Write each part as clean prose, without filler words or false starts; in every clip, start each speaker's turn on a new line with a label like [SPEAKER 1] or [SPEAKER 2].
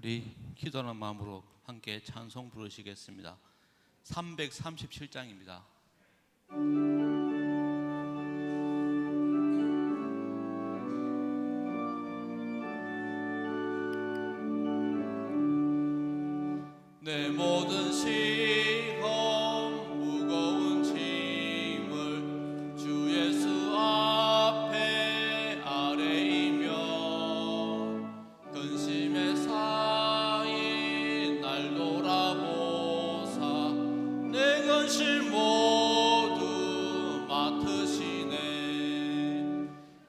[SPEAKER 1] 우리 기도하는 마음으로 함께 찬송 부르시겠습니다. 337장입니다. 내 모든 시험 무거운 짐을 주 예수 앞에 아뢰이며 근심에 쌓인 날 돌아보사 내 근심 모두 맡으시네.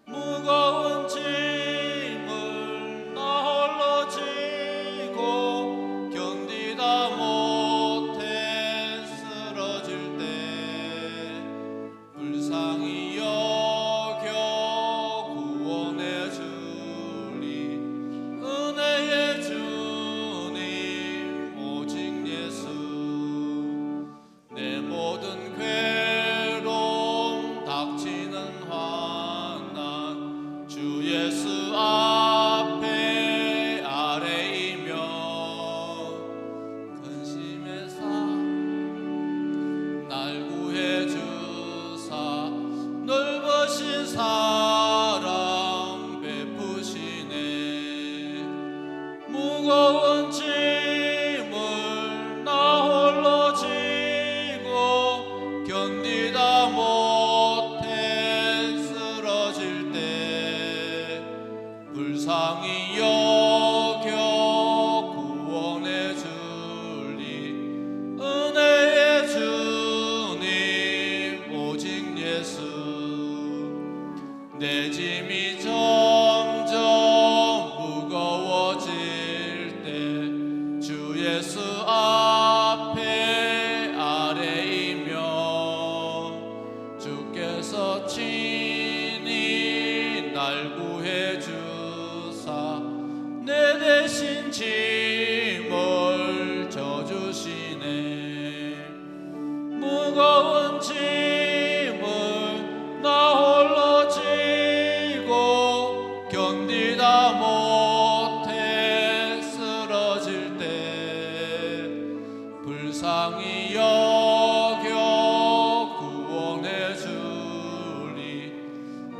[SPEAKER 1] 무거운 짐을 나 홀로 지고 견디다 못해 쓰러질 때 불쌍히 여겨 구원해 주리. 은혜의 주님 오직 예수. 내 모든 괴로움 닥치는 환난 주 예수 앞에 아뢰이며 근심에서 날 구해 주사 넓으신 사랑 베푸시네. 무거운 짐을 나 홀로 지고 견디다 못해 쓰러질 때 불쌍히 여겨 구원해 주리. 은혜의 주님 오직 예수. 내 짐이 점점 무거워질 때 주 예수 앞에 아뢰이며 주께서 친히 날 구해 주사 내 대신 짐을 져주시네. 무거운 짐을 나 홀로 지고 견디다 못해 쓰러질 때 불쌍히 여겨 구원해 주리.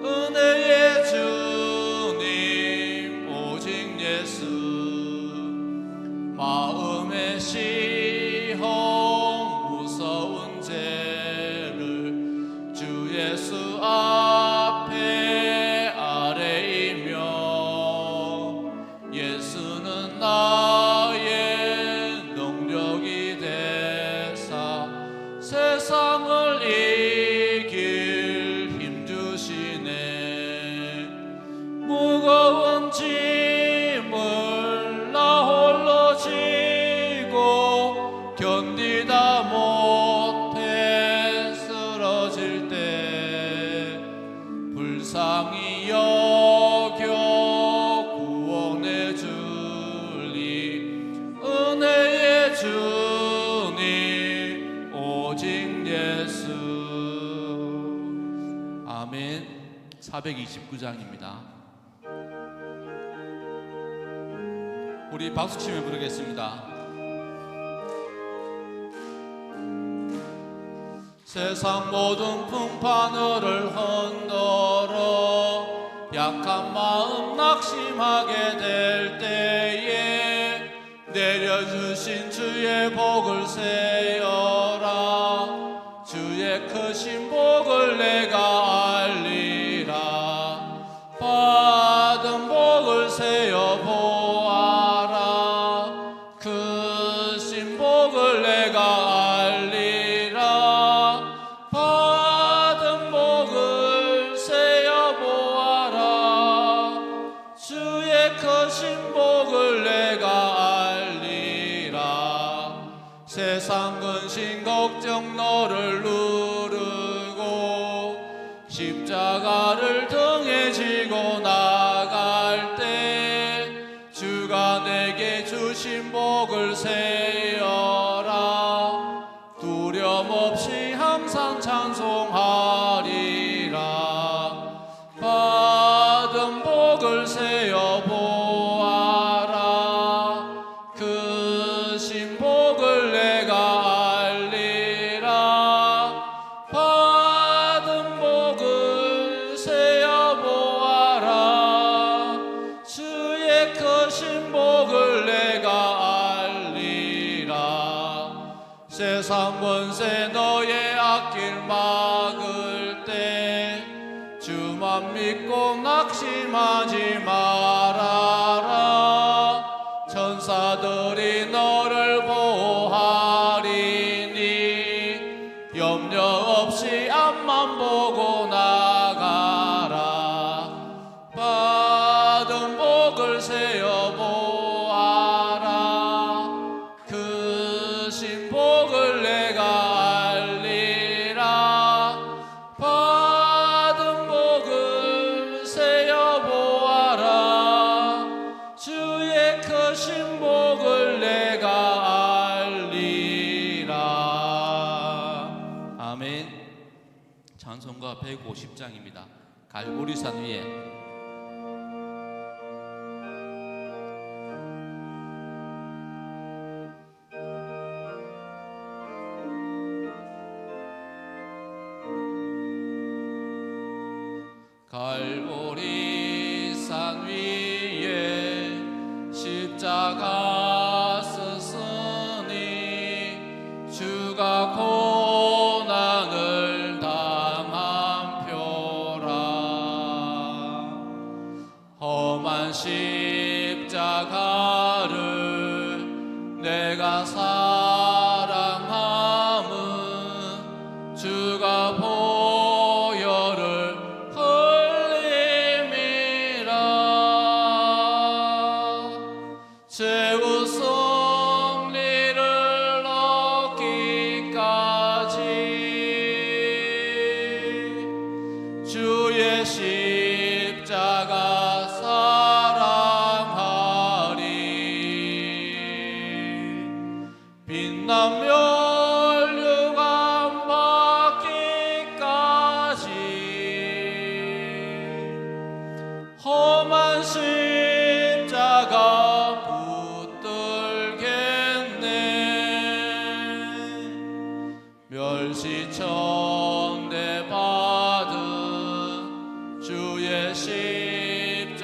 [SPEAKER 1] 은혜의 주님 오직 예수. 마음의 시험 무서운 죄를 주 예수 앞에 아뢰이며 예수는 나의 능력이 되사 세상을 이길 힘 주시네. 무거운 짐을 나 홀로 지고 견디다 못해 쓰러질 때 불쌍히 여겨 구원해 주리. 은혜의 주님 오직 예수. 아멘. 429장입니다. 우리 박수치며 부르겠습니다. 세상 모든 풍파늘을 흔들어 약한 마음 낙심하게 될 때에 내려주신 주의 복을 세어라. 주의 크신 복을 내가 알리라. 받은 복을 세어 보아라. 크신 복을 내가 알리라. 받은 복을 세어 보아라. 주의 크신 복을 내가 알리라. 세상 근심 걱정 너를 누르고 십자가를 등에 지고 나갈 때 주가 내게 주신 복을 세어라. 두려움 없이 항상 찬송하리라. 받은 복을 세어 보아라.
[SPEAKER 2] 세상 권세 너의 앞길 막을 때 주만 믿고 낙심하지 말아라. 천사들이 너를 보호하리니 염려 없이 앞만 보고 나가라. 받은 복을 세어 보아라. 그 신복을 내가 알리라. 받은 복을 세어 보아라. 주의 크신 복을 내가 알리라.
[SPEAKER 1] 아멘. 찬송가 150장입니다. 갈보리산 위에.
[SPEAKER 2] 갈보리산 위에 십자가 쓰으니 주가 고난을 당한 표라. 험한 십자가를 내가 사랑함은 주가 보혈을 흘림이라. 최후 승리를 얻기까지 주의 십자가 사랑하리. 빛나며 멸류관 받기까지 험한 십자가 붙들겠네. 멸시천대 받은 주의 십자가에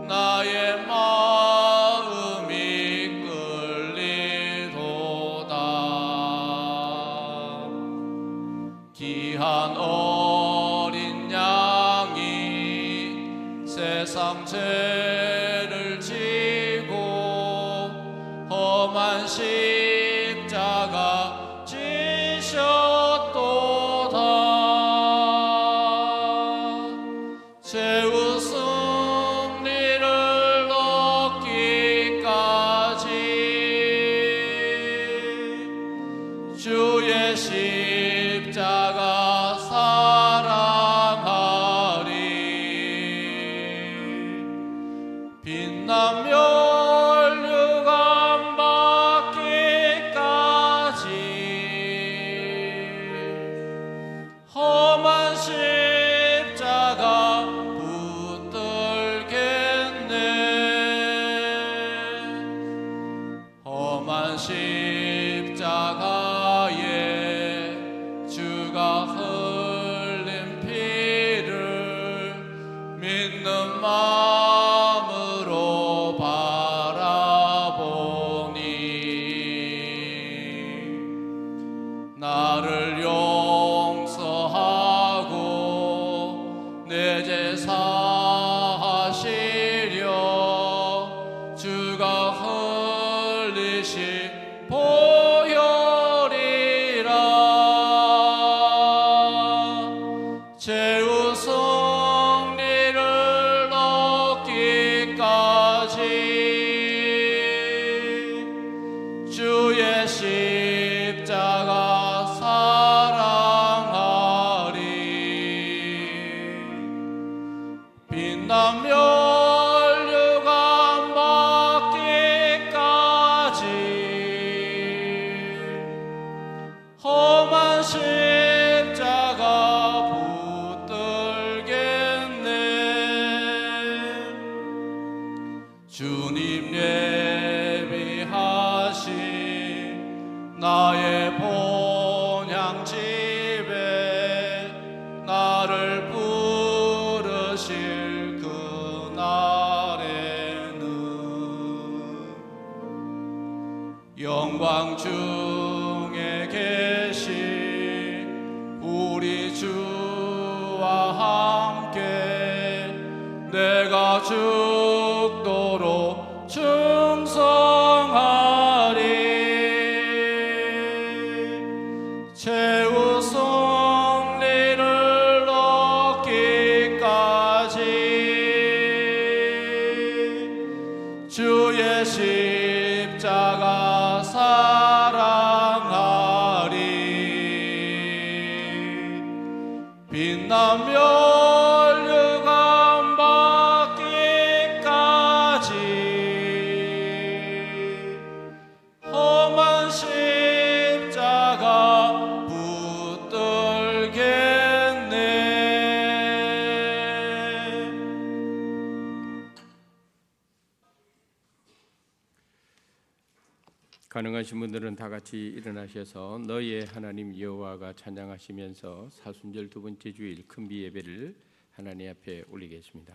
[SPEAKER 2] 나의 마음이 끌리도다. 귀한 어린 양이 세상 죄를 지고 험한 십자가 지셨도다. 최후 승리를 얻기까지 주의 십자가 사랑하리. 빛나며 멸류관 받기까지 험한 십자가 붙들겠네. 험한 십자가에 주가 흘린 피를 믿는 마음으로 바라보니 나를 용서하고 내 죄 사하시려 주가 흘리신 보혈이라. 최후 승리를 얻기까지 주의 십자가 사랑하리. 빛나며 멸류관 받기까지 험한 십자가 붙들겠네. 주님 예비하신 나의 본향 집에 나를 부르실 그날에는 영광 땅 중에 계신 우리 주와 함께 내가 죽도록 충성하리. 최후 승리를 얻기까지 주의 십자가 사랑하리. 빛나며 멸류관 받기까지 험한 십자가 붙들겠네.
[SPEAKER 3] 가능하신 분들은 다 같이 일어나셔서 너희의 하나님 여호와가 찬양하시면서 사순절 두 번째 주일 큰비 예배를 하나님 앞에 올리겠습니다.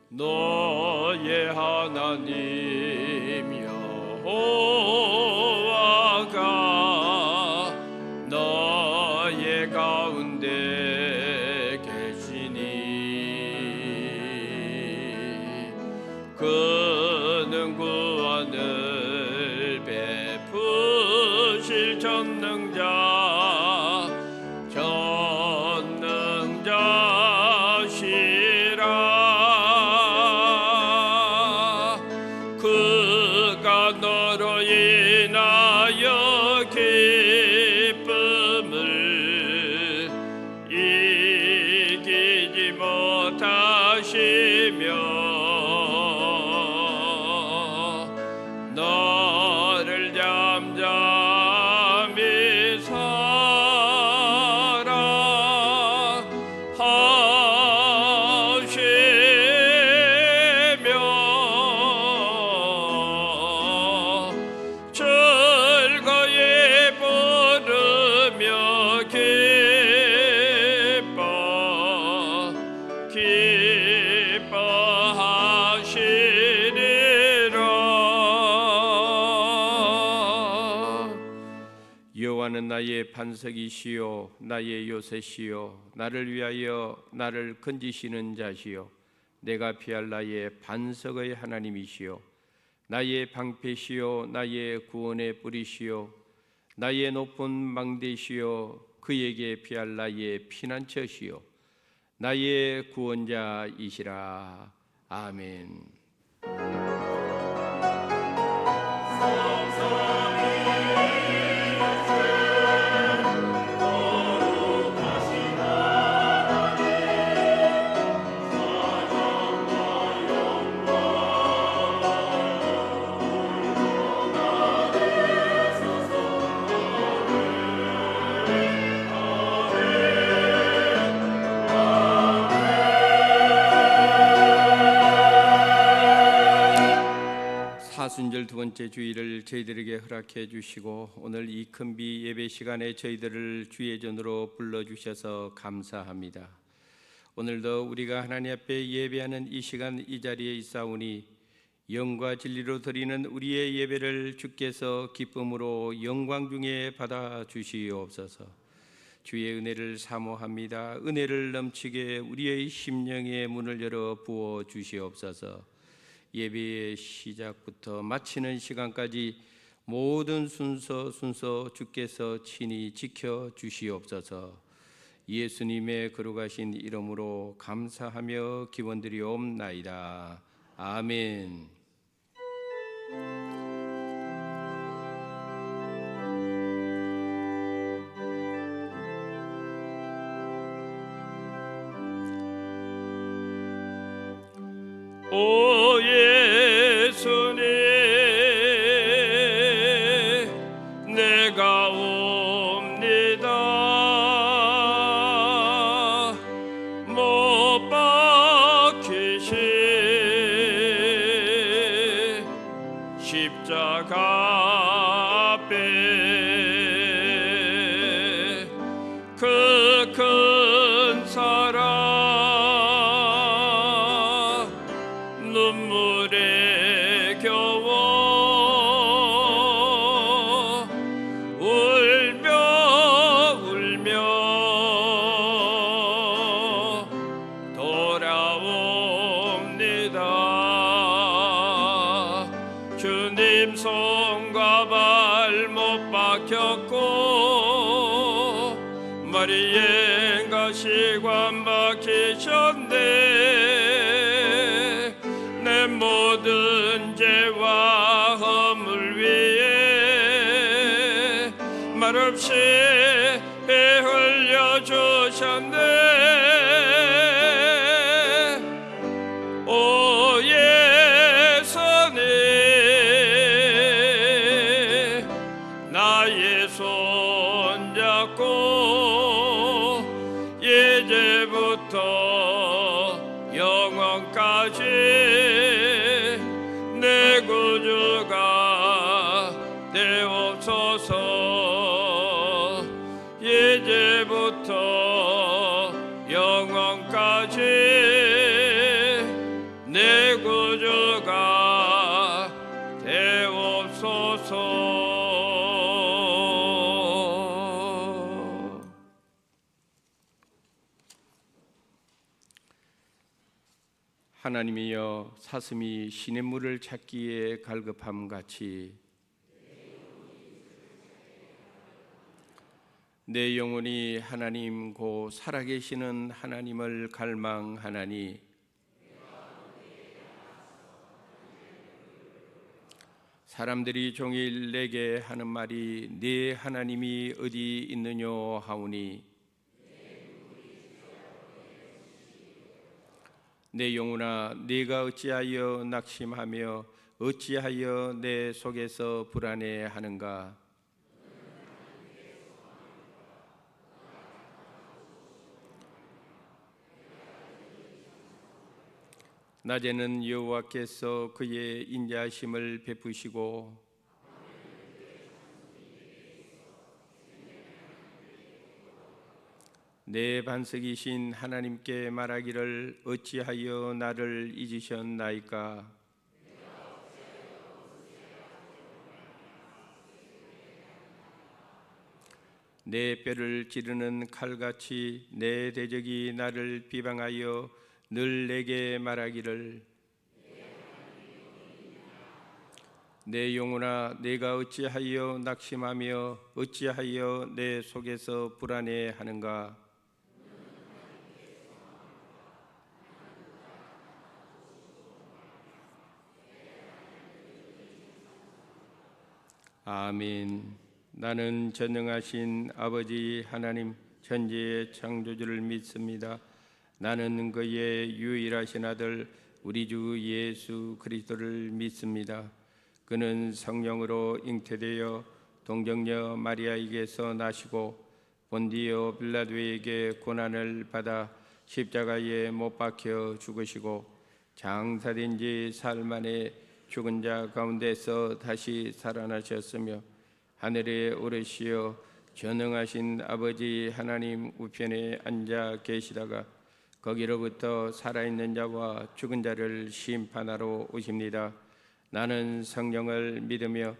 [SPEAKER 3] 너의 하나님 여호와가 너의 가운데 계시니 그는 구원을 베푸실 전능자시라. 그가 너로 인하여 기쁨을 이기지 못하시며 너를 잠잠히 살아 하시며 즐거이 부르며 기뻐하시리라. 여호와는 나의 반석이시요 나의 요새시요 나를 위하여 나를 건지시는 자시요 내가 피할 나의 반석의 하나님이시요 나의 방패시요 나의 구원의 뿌리시요 나의 높은 망대시요 그에게 피할 나의 피난처시요 나의 구원자이시라. 아멘. 사순절 두 번째 주일을 저희들에게 허락해 주시고 오늘 이 큰비 예배 시간에 저희들을 주의 전으로 불러주셔서 감사합니다. 오늘도 우리가 하나님 앞에 예배하는 이 시간 이 자리에 있사오니 영과 진리로 드리는 우리의 예배를 주께서 기쁨으로 영광 중에 받아 주시옵소서. 주의 은혜를 사모합니다. 은혜를 넘치게 우리의 심령의 문을 열어 부어 주시옵소서. 예배의 시작부터 마치는 시간까지 모든 순서 주께서 친히 지켜 주시옵소서. 예수님의 거룩하신 이름으로 감사하며 기원드리옵나이다. 아멘. 오 예수님 내가 옵니다. 못 박히신 십자가 앞에 박혔고 머리엔가 시관 박히셨네. 내 모든 죄와 허물 위에 말없이 피 흘려주셨네. 오 예수님, 나의 손잡고 이제부터 영원까지 내 구주가 되옵소서. 이제부터 영원까지 내 구주가 되옵소서. 하나님이여, 사슴이 시냇물을 찾기에 갈급함 같이 내 영혼이 하나님 곧 살아계시는 하나님을 갈망하나니 사람들이 종일 내게 하는 말이 네 하나님이 어디 있느뇨 하오니 내 영혼아, 네가 어찌하여 낙심하며 어찌하여 내 속에서 불안해하는가. 낮에는 여호와께서 그의 인자하심을 베푸시고 내 반석이신 하나님께 말하기를 어찌하여 나를 잊으셨나이까. 내 뼈를 찌르는 칼같이 내 대적이 나를 비방하여 늘 내게 말하기를 내 영혼아, 내가 어찌하여 낙심하며 어찌하여 내 속에서 불안해하는가. 아멘. 나는 전능하신 아버지 하나님 천지의 창조주를 믿습니다. 나는 그의 유일하신 아들 우리 주 예수 그리스도를 믿습니다. 그는 성령으로 잉태되어 동정녀 마리아에게서 나시고 본디오 빌라도에게 고난을 받아 십자가에 못 박혀 죽으시고 장사된 지 사흘 만에 죽은 자 가운데서 다시 살아나셨으며 하늘에 오르시어 전능하신 아버지 하나님 우편에 앉아 계시다가 거기로부터 살아있는 자와 죽은 자를 심판하러 오십니다. 나는 성령을 믿으며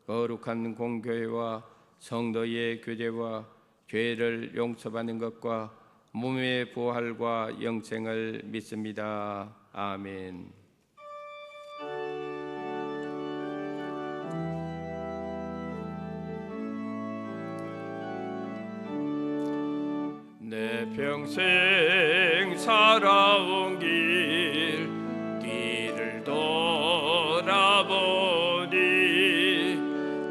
[SPEAKER 3] 거룩한 공교회와 성도의 교제와 죄를 용서받는 것과 몸의 부활과 영생을 믿습니다. 아멘. 내 평생 살아온 뒤를 돌아보니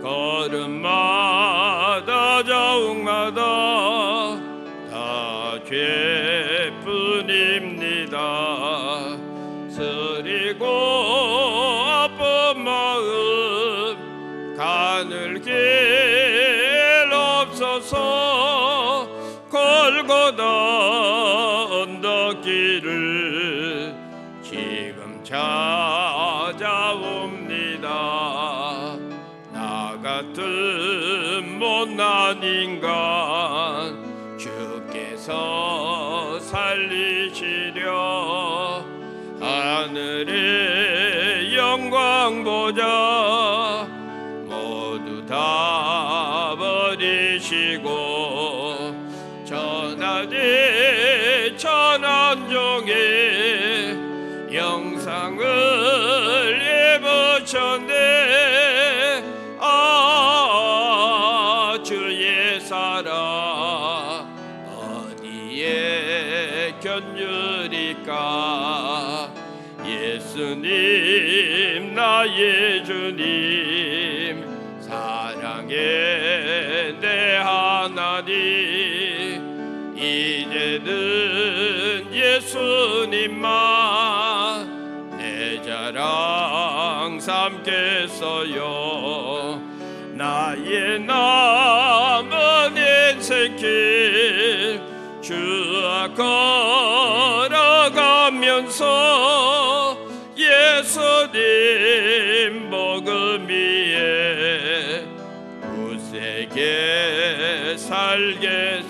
[SPEAKER 3] 걸음마다 자욱마다 다 죄뿐입니다. 쓰리고 아픈 마음 가눌 길 없어서 골고다 언덕길을 지금 찾아옵니다. 나 같은 못난 인간 주께서 살리시려 하늘의 영광 보자 모두 다 버리시고 천하제 천한종의 영상을 입으셨네. 천주니까 예수님 나의 주님 사랑의 내 하나님 이제는 예수님만 내 자랑 삼겠어요. 나의 남은 인생길 주 앞 걸어가면서 예수님 복음 위에 굳세게 살겠어요.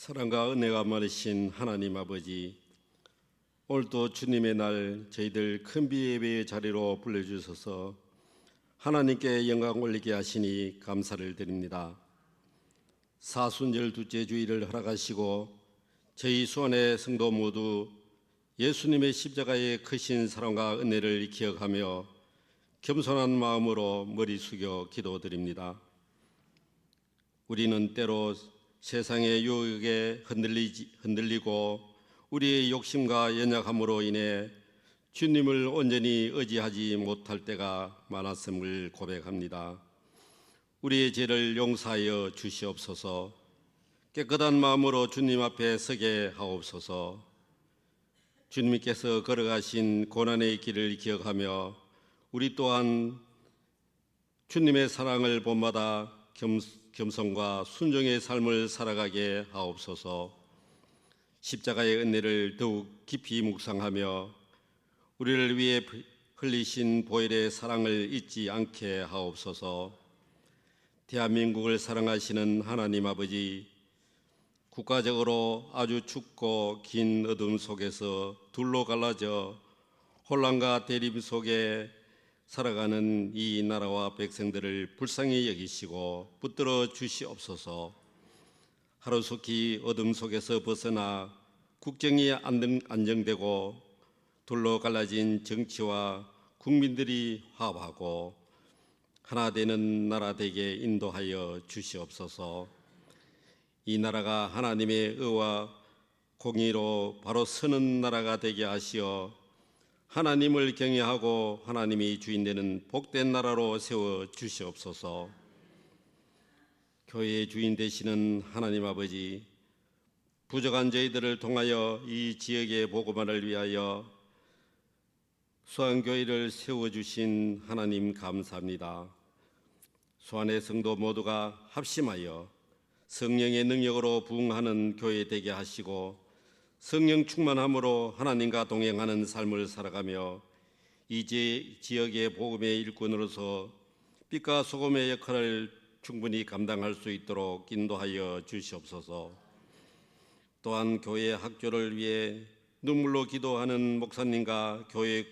[SPEAKER 4] 사랑과 은혜가 많으신 하나님 아버지, 오늘도 주님의 날 저희들 큰비 예배의 자리로 불러주셔서 하나님께 영광 올리게 하시니 감사를 드립니다. 사순절 둘째 주일을 허락하시고 저희 수원의 성도 모두 예수님의 십자가의 크신 사랑과 은혜를 기억하며 겸손한 마음으로 머리 숙여 기도드립니다. 우리는 때로 세상의 유혹에 흔들리고 우리의 욕심과 연약함으로 인해 주님을 온전히 의지하지 못할 때가 많았음을 고백합니다. 우리의 죄를 용서하여 주시옵소서. 깨끗한 마음으로 주님 앞에 서게 하옵소서. 주님께서 걸어가신 고난의 길을 기억하며 우리 또한 주님의 사랑을 본받아 겸손과 순종의 삶을 살아가게 하옵소서. 십자가의 은혜를 더욱 깊이 묵상하며 우리를 위해 흘리신 보혈의 사랑을 잊지 않게 하옵소서. 대한민국을 사랑하시는 하나님 아버지, 국가적으로 아주 춥고 긴 어둠 속에서 둘로 갈라져 혼란과 대립 속에 살아가는 이 나라와 백성들을 불쌍히 여기시고 붙들어 주시옵소서. 하루속히 어둠 속에서 벗어나 국정이 안정되고 둘로 갈라진 정치와 국민들이 화합하고 하나 되는 나라 되게 인도하여 주시옵소서. 이 나라가 하나님의 의와 공의로 바로 서는 나라가 되게 하시어 하나님을 경외하고 하나님이 주인 되는 복된 나라로 세워 주시옵소서. 교회의 주인 되시는 하나님 아버지, 부족한 저희들을 통하여 이 지역의 복음화를 위하여 수안교회를 세워주신 하나님 감사합니다. 수안의 성도 모두가 합심하여 성령의 능력으로 부흥하는 교회 되게 하시고 성령 충만함으로 하나님과 동행하는 삶을 살아가며 이 지역의 복음의 일꾼으로서 빛과 소금의 역할을 충분히 감당할 수 있도록 인도하여 주시옵소서. 또한 교회 학교를 위해 눈물로 기도하는 목사님과 교회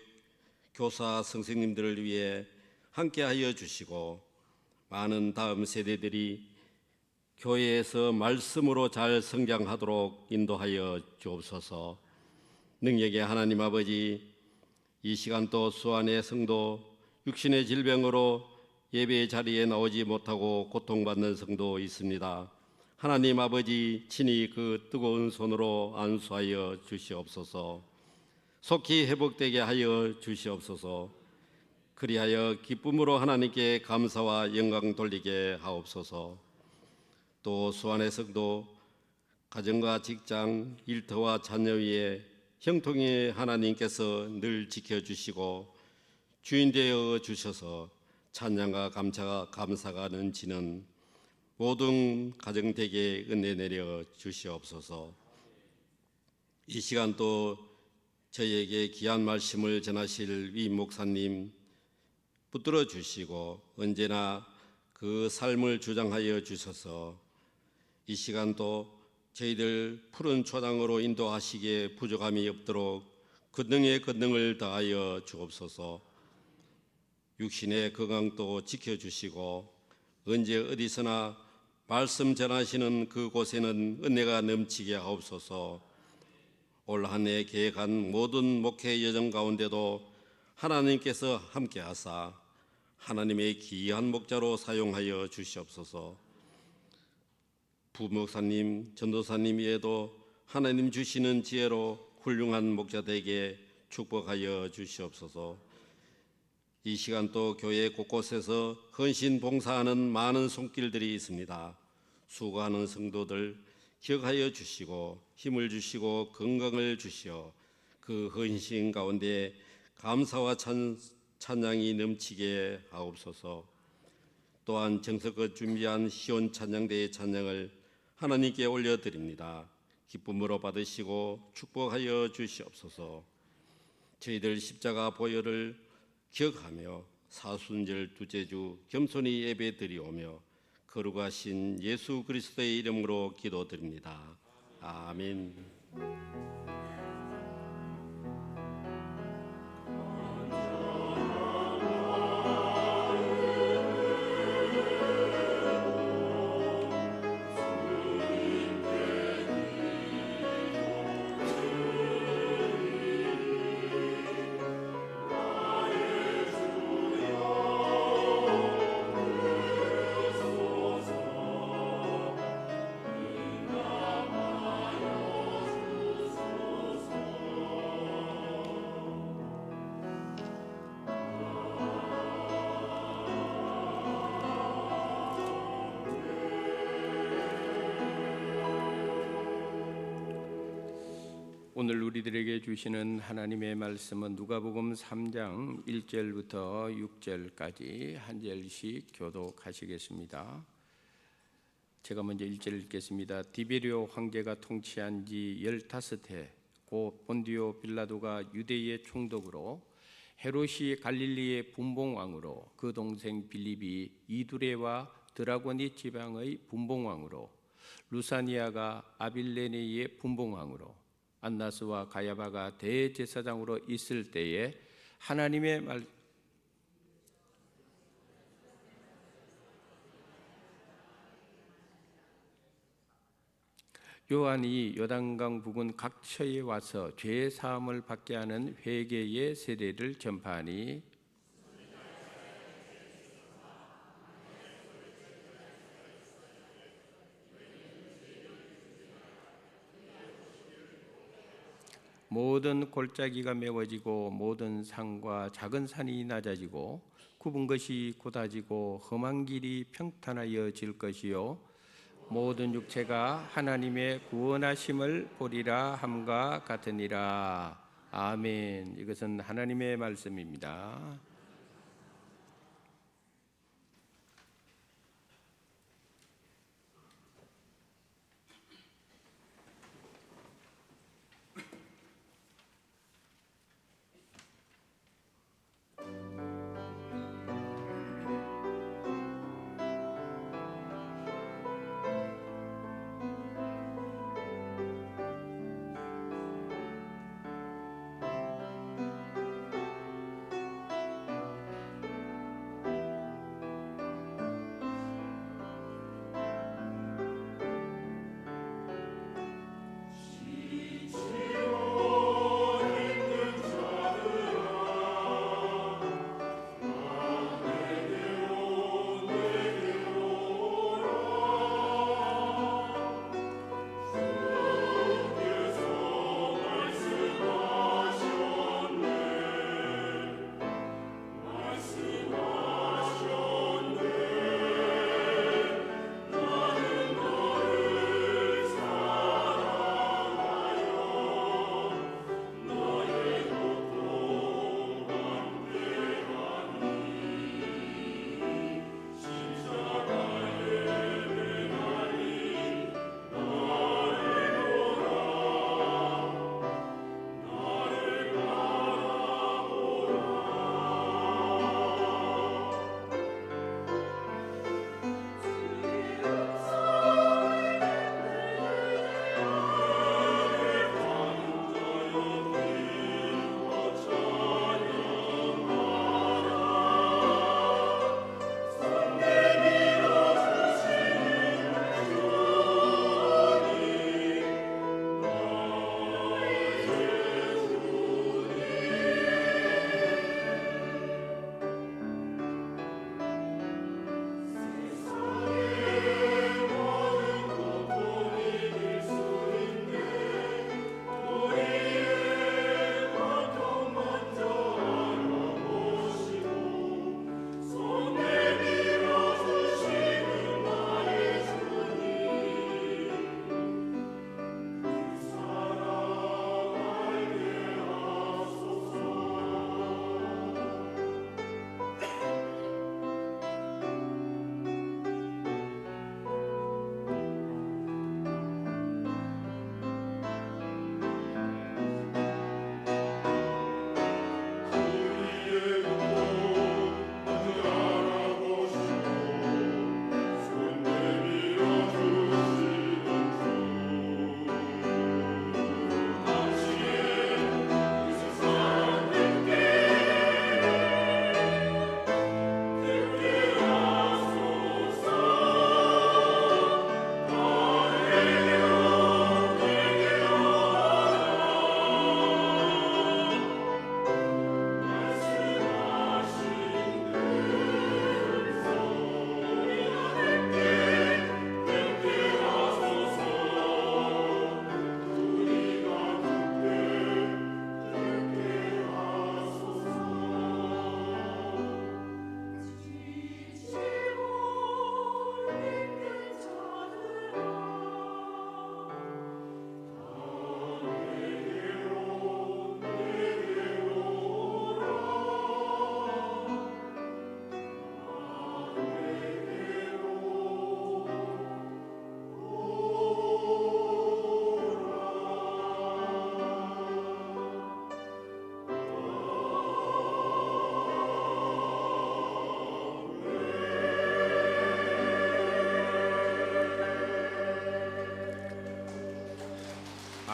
[SPEAKER 4] 교사 선생님들을 위해 함께하여 주시고 많은 다음 세대들이 교회에서 말씀으로 잘 성장하도록 인도하여 주옵소서. 능력의 하나님 아버지, 이 시간 또 수안의 성도 육신의 질병으로 예배의 자리에 나오지 못하고 고통받는 성도 있습니다. 하나님 아버지, 친히 그 뜨거운 손으로 안수하여 주시옵소서. 속히 회복되게 하여 주시옵소서. 그리하여 기쁨으로 하나님께 감사와 영광 돌리게 하옵소서. 또 수안의 성도 가정과 직장, 일터와 자녀 위에 형통의 하나님께서 늘 지켜주시고 주인 되어 주셔서 찬양과 감사가 넘치는 모든 가정되게 은혜 내려 주시옵소서. 이 시간 또 저희에게 귀한 말씀을 전하실 위 목사님 붙들어 주시고 언제나 그 삶을 주장하여 주셔서 이 시간도 저희들 푸른 초장으로 인도하시기에 부족함이 없도록 권능의 권능을 다하여 주옵소서. 육신의 건강도 지켜주시고 언제 어디서나 말씀 전하시는 그곳에는 은혜가 넘치게 하옵소서. 올 한 해 계획한 모든 목회 여정 가운데도 하나님께서 함께 하사 하나님의 귀한 목자로 사용하여 주시옵소서. 부목사님, 전도사님 외에도 하나님 주시는 지혜로 훌륭한 목자 되게 축복하여 주시옵소서. 이 시간 또 교회 곳곳에서 헌신 봉사하는 많은 손길들이 있습니다. 수고하는 성도들 기억하여 주시고 힘을 주시고 건강을 주시어 그 헌신 가운데 감사와 찬양이 넘치게 하옵소서. 또한 정성껏 준비한 시온 찬양대의 찬양을 하나님께 올려드립니다. 기쁨으로 받으시고 축복하여 주시옵소서. 저희들 십자가 보혈을 기억하며 사순절 둘째 주 겸손히 예배드리오며 거룩하신 예수 그리스도의 이름으로 기도드립니다. 아멘.
[SPEAKER 3] 오늘 우리들에게 주시는 하나님의 말씀은 누가복음 3장 1절부터 6절까지 한 절씩 교독하시겠습니다. 제가 먼저 1절 읽겠습니다. 디베리오 황제가 통치한 지 15해 곧 본디오 빌라도가 유대의 총독으로 헤롯이 갈릴리의 분봉왕으로 그 동생 빌립이 이두레와 드라고니 지방의 분봉왕으로 루사니아가 아빌레네의 분봉왕으로 안나스와 가야바가 대제사장으로 있을 때에 하나님의 요한이 요단강 부근 각처에 와서 죄 사함을 받게 하는 회개의 세례를 전파하니 모든 골짜기가 메워지고 모든 산과 작은 산이 낮아지고 굽은 것이 곧아지고 험한 길이 평탄하여질 것이요 모든 육체가 하나님의 구원하심을 보리라 함과 같으니라. 아멘. 이것은 하나님의 말씀입니다.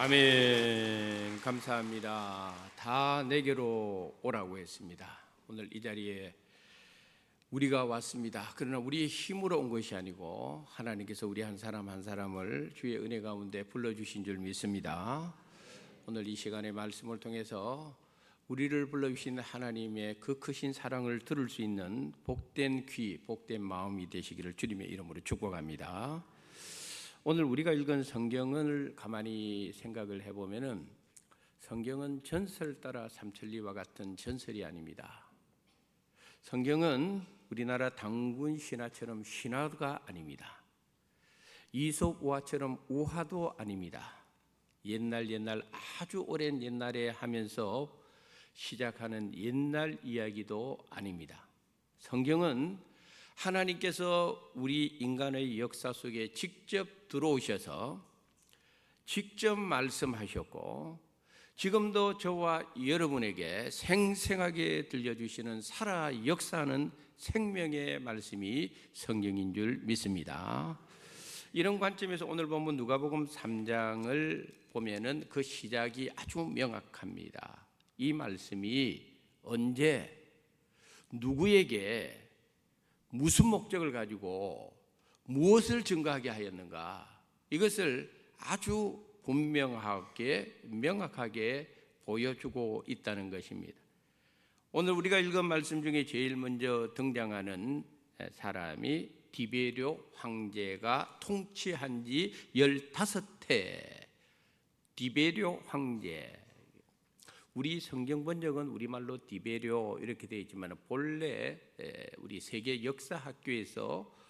[SPEAKER 3] 아멘. 감사합니다. 다 내게로 오라고 했습니다. 오늘 이 자리에 우리가 왔습니다. 그러나 우리의 힘으로 온 것이 아니고 하나님께서 우리 한 사람 한 사람을 주의 은혜 가운데 불러주신 줄 믿습니다. 오늘 이 시간의 말씀을 통해서 우리를 불러주신 하나님의 그 크신 사랑을 들을 수 있는 복된 귀, 복된 마음이 되시기를 주님의 이름으로 축복합니다. 오늘 우리가 읽은 성경을 가만히 생각을 해보면은 성경은 전설 따라 삼천리와 같은 전설이 아닙니다. 성경은 우리나라 당군 신화처럼 신화가 아닙니다. 이솝 우화처럼 우화도 아닙니다. 옛날 아주 오랜 옛날에 하면서 시작하는 옛날 이야기도 아닙니다. 성경은 하나님께서 우리 인간의 역사 속에 직접 들어오셔서 직접 말씀하셨고 지금도 저와 여러분에게 생생하게 들려주시는 살아 역사하는 생명의 말씀이 성경인 줄 믿습니다. 이런 관점에서 오늘 본문 누가복음 3장을 보면은 그 시작이 아주 명확합니다. 이 말씀이 언제 누구에게 무슨 목적을 가지고 무엇을 증거하게 하였는가, 이것을 아주 분명하게 명확하게 보여주고 있다는 것입니다. 오늘 우리가 읽은 말씀 중에 제일 먼저 등장하는 사람이 디베료 황제가 통치한 지 15해 디베료 황제. 우리 성경 번역은 우리말로 디베료 이렇게 되어 있지만 본래 우리 세계 역사학교에서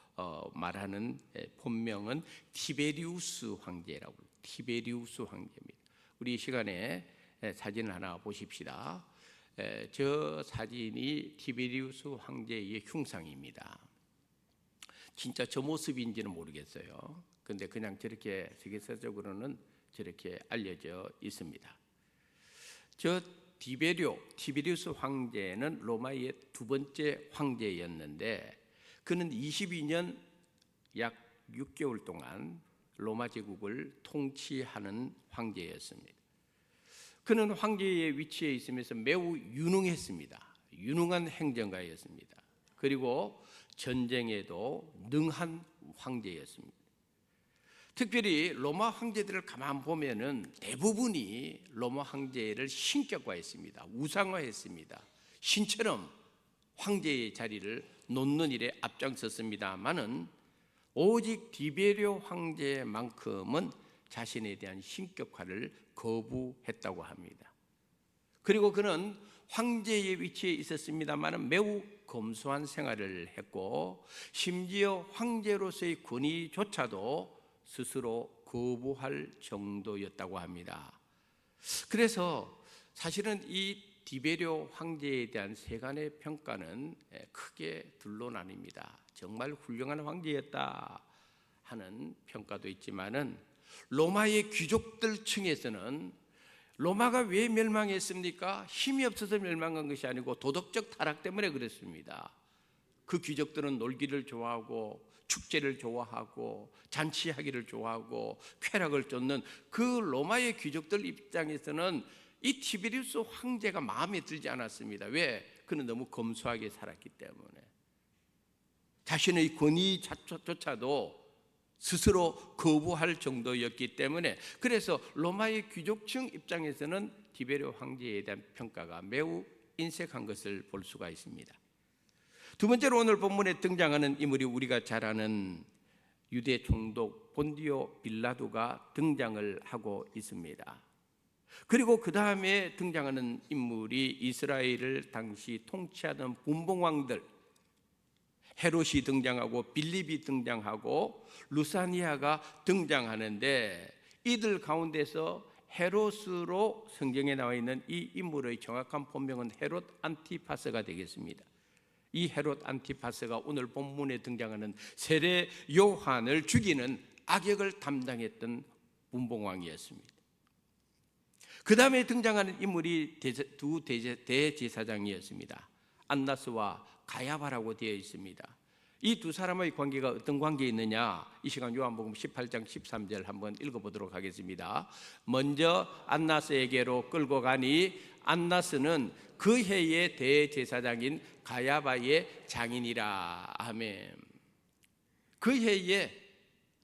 [SPEAKER 3] 말하는 본명은 티베리우스 황제라고, 티베리우스 황제입니다. 우리 이 시간에 사진을 하나 보십시다. 저 사진이 티베리우스 황제의 흉상입니다. 진짜 저 모습인지는 모르겠어요. 근데 그냥 저렇게 세계사적으로는 저렇게 알려져 있습니다. 저 티베리우스 황제는 로마의 두 번째 황제였는데 그는 22년 약 6개월 동안 로마 제국을 통치하는 황제였습니다. 그는 황제의 위치에 있으면서 매우 유능했습니다. 유능한 행정가였습니다. 그리고 전쟁에도 능한 황제였습니다. 특별히 로마 황제들을 가만 보면은 대부분이 로마 황제를 신격화했습니다. 우상화했습니다. 신처럼 황제의 자리를 놓는 일에 앞장섰습니다만은 오직 디베료 황제만큼은 자신에 대한 신격화를 거부했다고 합니다. 그리고 그는 황제의 위치에 있었습니다만은 매우 검소한 생활을 했고 심지어 황제로서의 권위조차도 스스로 거부할 정도였다고 합니다. 그래서 사실은 이 디베료 황제에 대한 세간의 평가는 크게 둘로 나뉩니다. 정말 훌륭한 황제였다 하는 평가도 있지만은 로마의 귀족들 층에서는 로마가 왜 멸망했습니까? 힘이 없어서 멸망한 것이 아니고 도덕적 타락 때문에 그랬습니다. 그 귀족들은 놀기를 좋아하고 축제를 좋아하고 잔치하기를 좋아하고 쾌락을 쫓는 그 로마의 귀족들 입장에서는 이 티베리우스 황제가 마음에 들지 않았습니다. 왜? 그는 너무 검소하게 살았기 때문에 자신의 권위조차도 스스로 거부할 정도였기 때문에 그래서 로마의 귀족층 입장에서는 디베료 황제에 대한 평가가 매우 인색한 것을 볼 수가 있습니다. 두 번째로 오늘 본문에 등장하는 인물이 우리가 잘 아는 유대 총독 본디오 빌라도가 등장을 하고 있습니다. 그리고 그 다음에 등장하는 인물이 이스라엘을 당시 통치하던 분봉왕들 헤롯이 등장하고 빌립이 등장하고 루사니아가 등장하는데 이들 가운데서 헤롯으로 성경에 나와 있는 이 인물의 정확한 본명은 헤롯 안티파스가 되겠습니다. 이 헤롯 안티파스가 오늘 본문에 등장하는 세례 요한을 죽이는 악역을 담당했던 분봉왕이었습니다. 그 다음에 등장하는 인물이 두 대제사장이었습니다. 안나스와 가야바라고 되어 있습니다. 이 두 사람의 관계가 어떤 관계에 있느냐? 이 시간 요한복음 18장 13절 한번 읽어보도록 하겠습니다. 먼저 안나스에게로 끌고 가니 안나스는 그 해의 대제사장인 가야바의 장인이라. 아멘. 그 해의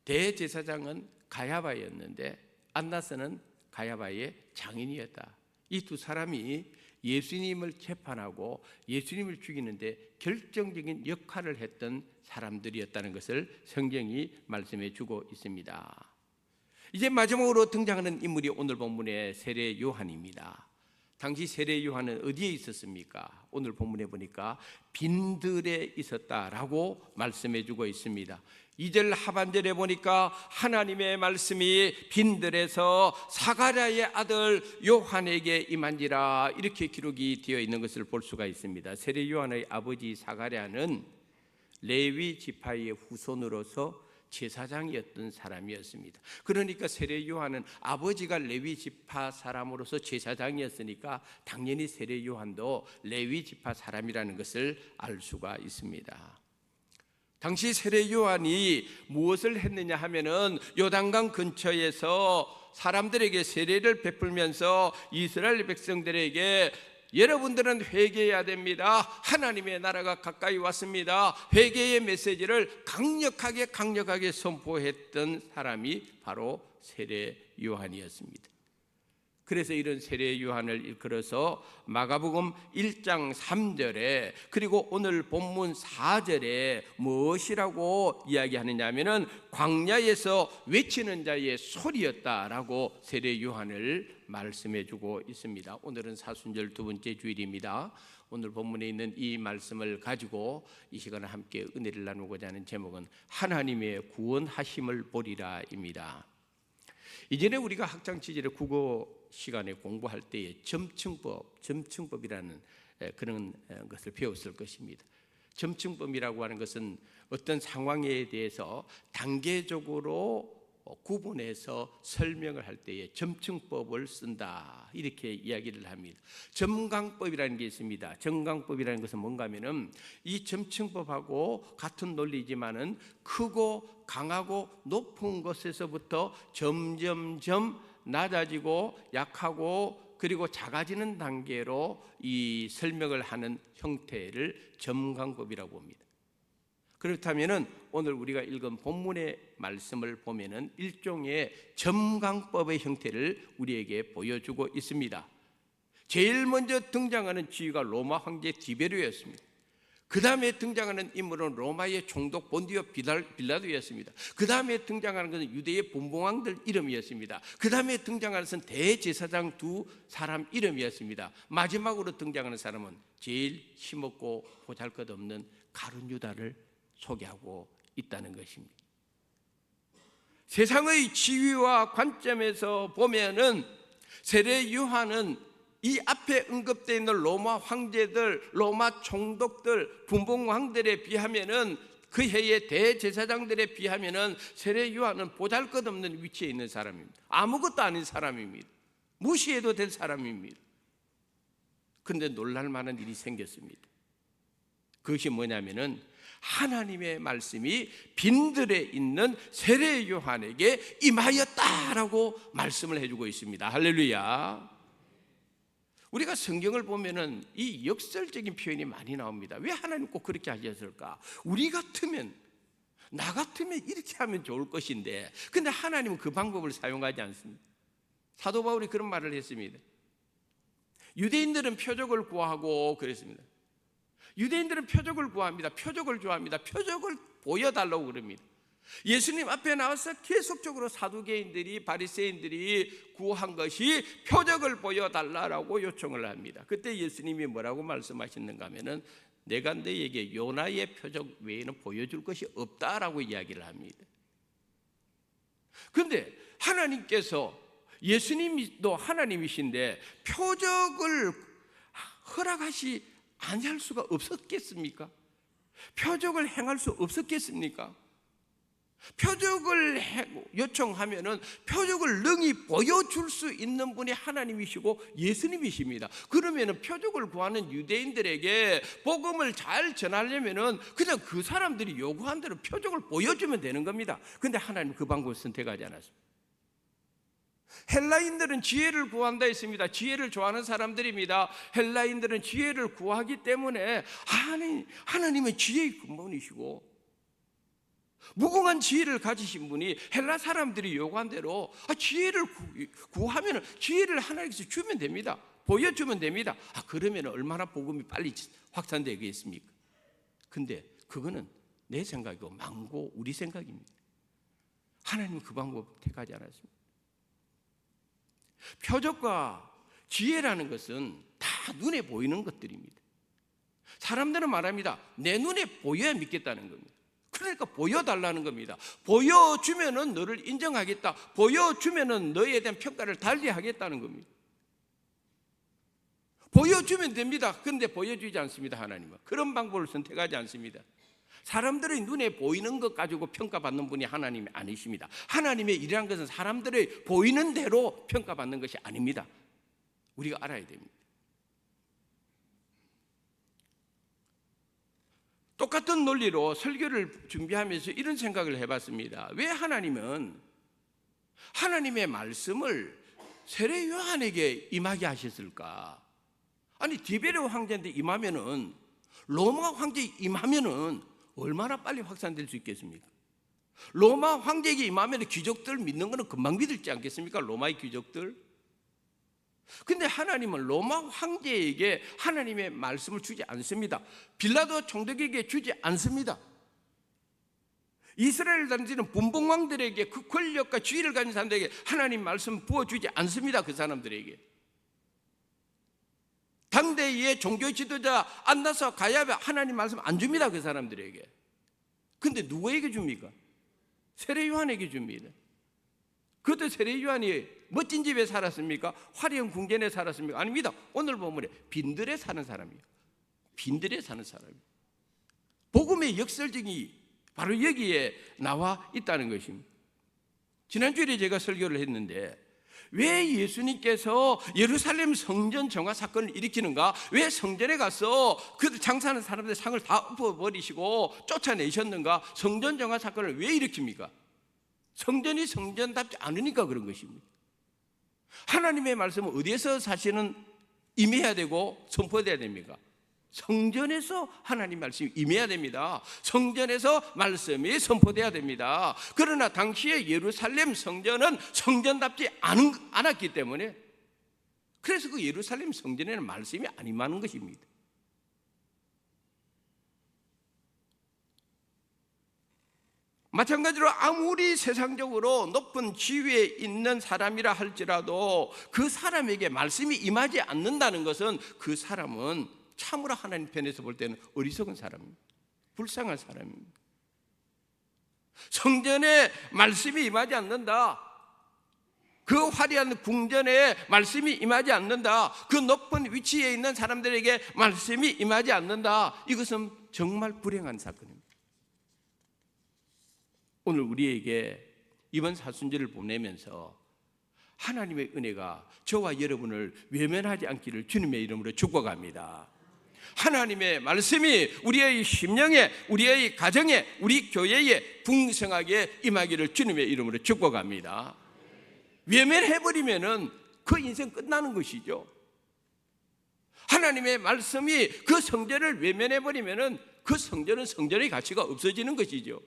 [SPEAKER 3] 대제사장은 가야바였는데 안나스는 가야바의 장인이었다. 이 두 사람이 예수님을 재판하고 예수님을 죽이는데 결정적인 역할을 했던 사람들이었다는 것을 성경이 말씀해 주고 있습니다. 이제 마지막으로 등장하는 인물이 오늘 본문의 세례 요한입니다. 당시 세례 요한은 어디에 있었습니까? 오늘 본문에 보니까 빈들에 있었다라고 말씀해 주고 있습니다. 2절 하반절에 보니까 하나님의 말씀이 빈들에서 사가랴의 아들 요한에게 임한지라 이렇게 기록이 되어 있는 것을 볼 수가 있습니다. 세례 요한의 아버지 사가랴는 레위 지파의 후손으로서 제사장이었던 사람이었습니다. 그러니까 세례 요한은 아버지가 레위 지파 사람으로서 제사장이었으니까 당연히 세례 요한도 레위 지파 사람이라는 것을 알 수가 있습니다. 당시 세례 요한이 무엇을 했느냐 하면은 요단강 근처에서 사람들에게 세례를 베풀면서 이스라엘 백성들에게 여러분들은 회개해야 됩니다. 하나님의 나라가 가까이 왔습니다. 회개의 메시지를 강력하게 선포했던 사람이 바로 세례 요한이었습니다. 그래서 이런 세례 요한을 일컬어서 마가복음 1장 3절에 그리고 오늘 본문 4절에 무엇이라고 이야기하느냐 하면은 광야에서 외치는 자의 소리였다라고 세례 요한을 말씀해 주고 있습니다. 오늘은 사순절 두 번째 주일입니다. 오늘 본문에 있는 이 말씀을 가지고 이 시간에 함께 은혜를 나누고자 하는 제목은 하나님의 구원하심을 보리라입니다. 이전에 우리가 학창 시절에 국어 시간에 공부할 때에 점층법이라는 그런 것을 배웠을 것입니다. 점층법이라고 하는 것은 어떤 상황에 대해서 단계적으로 구분해서 설명을 할 때에 점층법을 쓴다 이렇게 이야기를 합니다. 점강법이라는 게 있습니다. 점강법이라는 것은 뭔가 하면은 이 점층법하고 같은 논리지만은 크고 강하고 높은 것에서부터 점점점 낮아지고 약하고 그리고 작아지는 단계로 이 설명을 하는 형태를 점강법이라고 봅니다. 그렇다면은 오늘 우리가 읽은 본문의 말씀을 보면은 일종의 점강법의 형태를 우리에게 보여주고 있습니다. 제일 먼저 등장하는 지위가 로마 황제 디베르였습니다. 그 다음에 등장하는 인물은 로마의 총독 본디오 빌라도였습니다. 그 다음에 등장하는 것은 유대의 분봉왕들 이름이었습니다. 그 다음에 등장하는 것은 대제사장 두 사람 이름이었습니다. 마지막으로 등장하는 사람은 제일 힘없고 보잘것없는 가룟 유다를 소개하고 있다는 것입니다. 세상의 지위와 관점에서 보면은 세례 요한은 이 앞에 언급되어 있는 로마 황제들, 로마 총독들, 분봉왕들에 비하면은 그 해의 대제사장들에 비하면은 세례 요한은 보잘것없는 위치에 있는 사람입니다. 아무것도 아닌 사람입니다. 무시해도 될 사람입니다. 그런데 놀랄 만한 일이 생겼습니다. 그것이 뭐냐면은 하나님의 말씀이 빈들에 있는 세례 요한에게 임하였다라고 말씀을 해주고 있습니다. 할렐루야. 우리가 성경을 보면은 이 역설적인 표현이 많이 나옵니다. 왜 하나님 꼭 그렇게 하셨을까? 우리 같으면, 나 같으면 이렇게 하면 좋을 것인데, 근데 하나님은 그 방법을 사용하지 않습니다. 사도 바울이 그런 말을 했습니다. 유대인들은 표적을 구하고 그랬습니다. 유대인들은 표적을 구합니다. 표적을 좋아합니다. 표적을 보여달라고 그럽니다. 예수님 앞에 나와서 계속적으로 사두개인들이 바리새인들이 구한 것이 표적을 보여달라고 요청을 합니다. 그때 예수님이 뭐라고 말씀하시는가 하면은 내가 너에게 요나의 표적 외에는 보여줄 것이 없다라고 이야기를 합니다. 그런데 하나님께서 예수님도 하나님이신데 표적을 허락하시 아니할 수가 없었겠습니까? 표적을 행할 수 없었겠습니까? 표적을 요청하면은 표적을 능히 보여줄 수 있는 분이 하나님이시고 예수님이십니다. 그러면은 표적을 구하는 유대인들에게 복음을 잘 전하려면은 그냥 그 사람들이 요구한 대로 표적을 보여주면 되는 겁니다. 근데 하나님 그 방법을 선택하지 않았습니다. 헬라인들은 지혜를 구한다 했습니다. 지혜를 좋아하는 사람들입니다. 헬라인들은 지혜를 구하기 때문에 하나님은 지혜의 근본이시고 무궁한 지혜를 가지신 분이 헬라 사람들이 요구한 대로 지혜를 구하면 지혜를 하나님께서 주면 됩니다. 보여주면 됩니다. 그러면 얼마나 복음이 빨리 확산되겠습니까? 근데 그거는 내 생각이고 망고 우리 생각입니다. 하나님은 그 방법 택하지 않았습니다. 표적과 지혜라는 것은 다 눈에 보이는 것들입니다. 사람들은 말합니다. 내 눈에 보여야 믿겠다는 겁니다. 그러니까 보여달라는 겁니다. 보여주면은 너를 인정하겠다. 보여주면은 너에 대한 평가를 달리 하겠다는 겁니다. 보여주면 됩니다. 그런데 보여주지 않습니다. 하나님은 그런 방법을 선택하지 않습니다. 사람들의 눈에 보이는 것 가지고 평가받는 분이 하나님이 아니십니다. 하나님의 일이란 것은 사람들의 보이는 대로 평가받는 것이 아닙니다. 우리가 알아야 됩니다. 똑같은 논리로 설교를 준비하면서 이런 생각을 해봤습니다. 왜 하나님은 하나님의 말씀을 세례 요한에게 임하게 하셨을까? 아니 디베레오 황제한테 임하면은 로마 황제에 임하면은 얼마나 빨리 확산될 수 있겠습니까? 로마 황제에게 임하면 귀족들 믿는 거는 금방 믿을지 않겠습니까? 로마의 귀족들. 근데 하나님은 로마 황제에게 하나님의 말씀을 주지 않습니다. 빌라도 총독에게 주지 않습니다. 이스라엘 단지는 분봉왕들에게 그 권력과 지위를 가진 사람들에게 하나님 말씀 부어주지 않습니다. 그 사람들에게. 당대의 종교 지도자 안나스와 가야베 하나님 말씀 안 줍니다. 그 사람들에게. 근데 누구에게 줍니까? 세례 요한에게 줍니다. 그것도 세례 요한이 멋진 집에 살았습니까? 화려한 궁전에 살았습니까? 아닙니다. 오늘 보면 빈들에 사는 사람이에요. 빈들에 사는 사람이에요. 복음의 역설적이 바로 여기에 나와 있다는 것입니다. 지난주에 제가 설교를 했는데 왜 예수님께서 예루살렘 성전 정화 사건을 일으키는가? 왜 성전에 가서 그 장사하는 사람들 상을 다 엎어버리시고 쫓아내셨는가? 성전 정화 사건을 왜 일으킵니까? 성전이 성전답지 않으니까 그런 것입니다. 하나님의 말씀은 어디에서 사실은 임해야 되고 선포돼야 됩니까? 성전에서 하나님 말씀이 임해야 됩니다. 성전에서 말씀이 선포돼야 됩니다. 그러나 당시에 예루살렘 성전은 성전답지 않았기 때문에 그래서 그 예루살렘 성전에는 말씀이 안 임하는 것입니다. 마찬가지로 아무리 세상적으로 높은 지위에 있는 사람이라 할지라도 그 사람에게 말씀이 임하지 않는다는 것은 그 사람은 참으로 하나님 편에서 볼 때는 어리석은 사람입니다. 불쌍한 사람입니다. 성전에 말씀이 임하지 않는다. 그 화려한 궁전에 말씀이 임하지 않는다. 그 높은 위치에 있는 사람들에게 말씀이 임하지 않는다. 이것은 정말 불행한 사건입니다. 오늘 우리에게 이번 사순절을 보내면서 하나님의 은혜가 저와 여러분을 외면하지 않기를 주님의 이름으로 축복합니다. 하나님의 말씀이 우리의 심령에, 우리의 가정에, 우리 교회에 풍성하게 임하기를 주님의 이름으로 축복합니다. 외면해버리면은 그 인생 끝나는 것이죠. 하나님의 말씀이 그 성전을 외면해버리면은 그 성전은 성전의 가치가 없어지는 것이죠.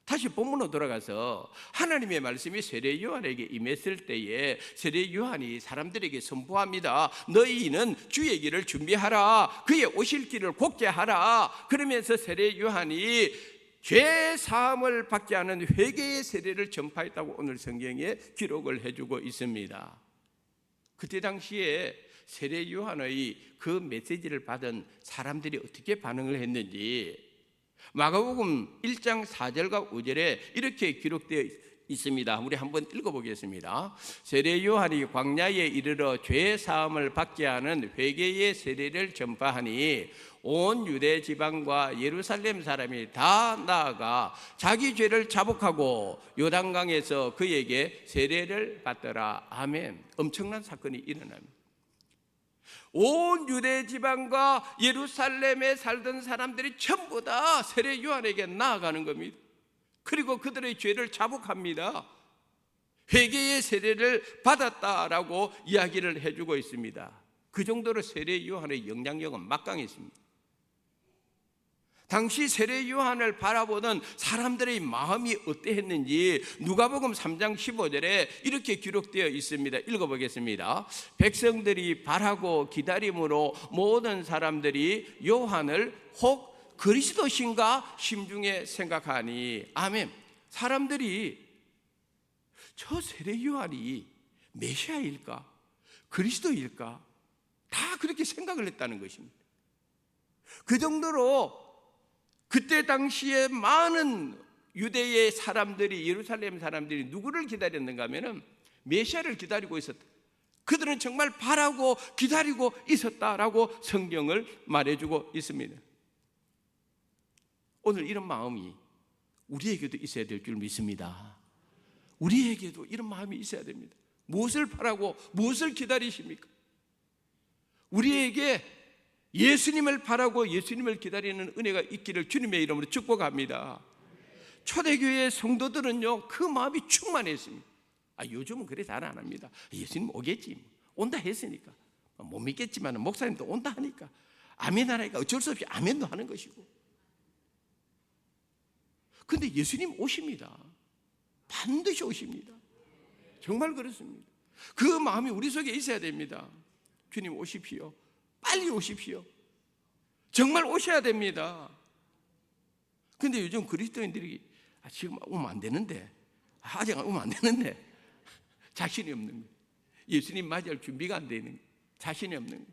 [SPEAKER 3] 다시 본문으로 돌아가서 하나님의 말씀이 세례 요한에게 임했을 때에 세례 요한이 사람들에게 선포합니다. 너희는 주의 길을 준비하라. 그의 오실 길을 곱게 하라. 그러면서 세례 요한이 죄 사함을 받게 하는 회개의 세례를 전파했다고 오늘 성경에 기록을 해주고 있습니다. 그때 당시에 세례 요한의 그 메시지를 받은 사람들이 어떻게 반응을 했는지 마가복음 1장 4절과 5절에 이렇게 기록되어 있습니다. 우리 한번 읽어보겠습니다. 세례 요한이 광야에 이르러 죄 사함을 받게 하는 회개의 세례를 전파하니 온 유대 지방과 예루살렘 사람이 다 나아가 자기 죄를 자복하고 요단강에서 그에게 세례를 받더라. 아멘. 엄청난 사건이 일어납니다. 온 유대 지방과 예루살렘에 살던 사람들이 전부 다 세례 요한에게 나아가는 겁니다. 그리고 그들의 죄를 자복합니다. 회개의 세례를 받았다라고 이야기를 해주고 있습니다. 그 정도로 세례 요한의 영향력은 막강했습니다. 당시 세례 요한을 바라보는 사람들의 마음이 어떠했는지 누가복음 3장 15절에 이렇게 기록되어 있습니다. 읽어보겠습니다. 백성들이 바라고 기다림으로 모든 사람들이 요한을 혹 그리스도신가 심중에 생각하니. 아멘. 사람들이 저 세례 요한이 메시아일까 그리스도일까 다 그렇게 생각을 했다는 것입니다. 그 정도로 그때 당시에 많은 유대의 사람들이, 예루살렘 사람들이 누구를 기다렸는가 하면은 메시아를 기다리고 있었다. 그들은 정말 바라고 기다리고 있었다라고 성경을 말해주고 있습니다. 오늘 이런 마음이 우리에게도 있어야 될 줄 믿습니다. 우리에게도 이런 마음이 있어야 됩니다. 무엇을 바라고 무엇을 기다리십니까? 우리에게 예수님을 바라고 예수님을 기다리는 은혜가 있기를 주님의 이름으로 축복합니다. 초대교회 성도들은요 그 마음이 충만했습니다. 요즘은 그래 잘 안 합니다. 예수님 오겠지, 온다 했으니까. 못 믿겠지만 목사님도 온다 하니까 아멘 하니까 어쩔 수 없이 아멘도 하는 것이고. 근데 예수님 오십니다. 반드시 오십니다. 정말 그렇습니다. 그 마음이 우리 속에 있어야 됩니다. 주님 오십시오. 빨리 오십시오. 정말 오셔야 됩니다. 근데 요즘 그리스도인들이 지금 오면 안 되는데, 아직 오면 안 되는데 자신이 없는 거예요. 예수님 맞이할 준비가 안 되는 거예요. 자신이 없는 거예요.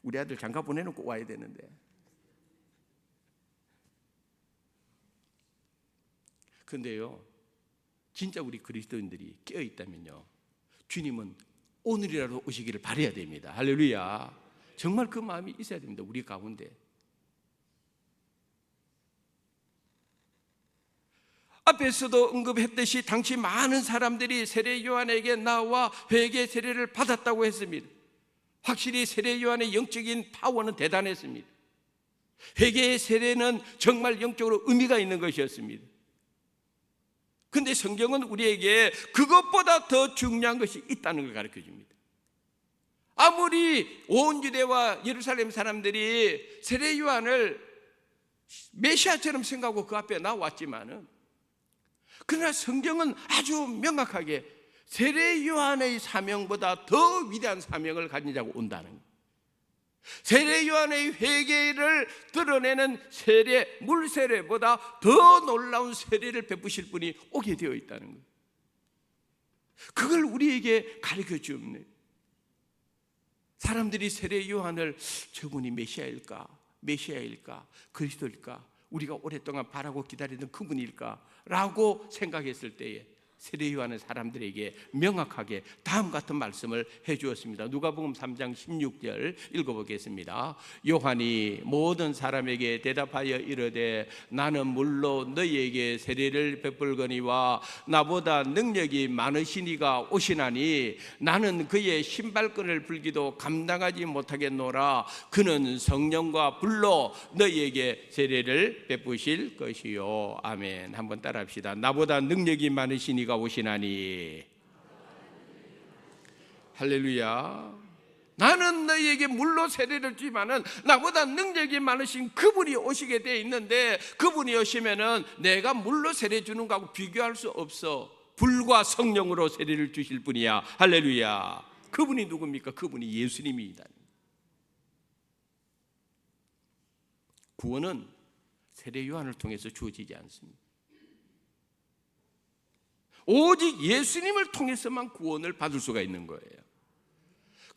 [SPEAKER 3] 우리 아들 장가 보내놓고 와야 되는데. 근데요 진짜 우리 그리스도인들이 깨어있다면요 주님은 오늘이라도 오시기를 바라야 됩니다. 할렐루야. 정말 그 마음이 있어야 됩니다. 우리 가운데. 앞에서도 언급했듯이 당시 많은 사람들이 세례 요한에게 나와 회개 세례를 받았다고 했습니다. 확실히 세례 요한의 영적인 파워는 대단했습니다. 회개의 세례는 정말 영적으로 의미가 있는 것이었습니다. 근데 성경은 우리에게 그것보다 더 중요한 것이 있다는 걸 가르쳐 줍니다. 아무리 온 유대와 예루살렘 사람들이 세례 요한을 메시아처럼 생각하고 그 앞에 나왔지만은, 그러나 성경은 아주 명확하게 세례 요한의 사명보다 더 위대한 사명을 가진 자가 온다는 거예요. 세례 요한의 회개를 드러내는 세례, 물세례보다 더 놀라운 세례를 베푸실 분이 오게 되어 있다는 거예요. 그걸 우리에게 가르쳐 주옵니다. 사람들이 세례 요한을 저분이 메시아일까, 그리스도일까, 우리가 오랫동안 바라고 기다리던 그분일까 라고 생각했을 때에 세례 요한은 사람들에게 명확하게 다음 같은 말씀을 해주었습니다. 누가복음 3장 16절 읽어보겠습니다. 요한이 모든 사람에게 대답하여 이르되 나는 물로 너희에게 세례를 베풀거니와 나보다 능력이 많으시니가 오시나니 나는 그의 신발끈을 풀기도 감당하지 못하겠노라. 그는 성령과 불로 너희에게 세례를 베푸실 것이요. 아멘. 한번 따라합시다. 나보다 능력이 많으시니가 오시나니. 할렐루야. 나는 너희에게 물로 세례를 주지만은 나보다 능력이 많으신 그분이 오시게 돼 있는데, 그분이 오시면은 내가 물로 세례 주는 거하고 비교할 수 없어. 불과 성령으로 세례를 주실 분이야. 할렐루야. 그분이 누굽니까? 그분이 예수님이다. 구원은 세례 요한을 통해서 주어지지 않습니다. 오직 예수님을 통해서만 구원을 받을 수가 있는 거예요.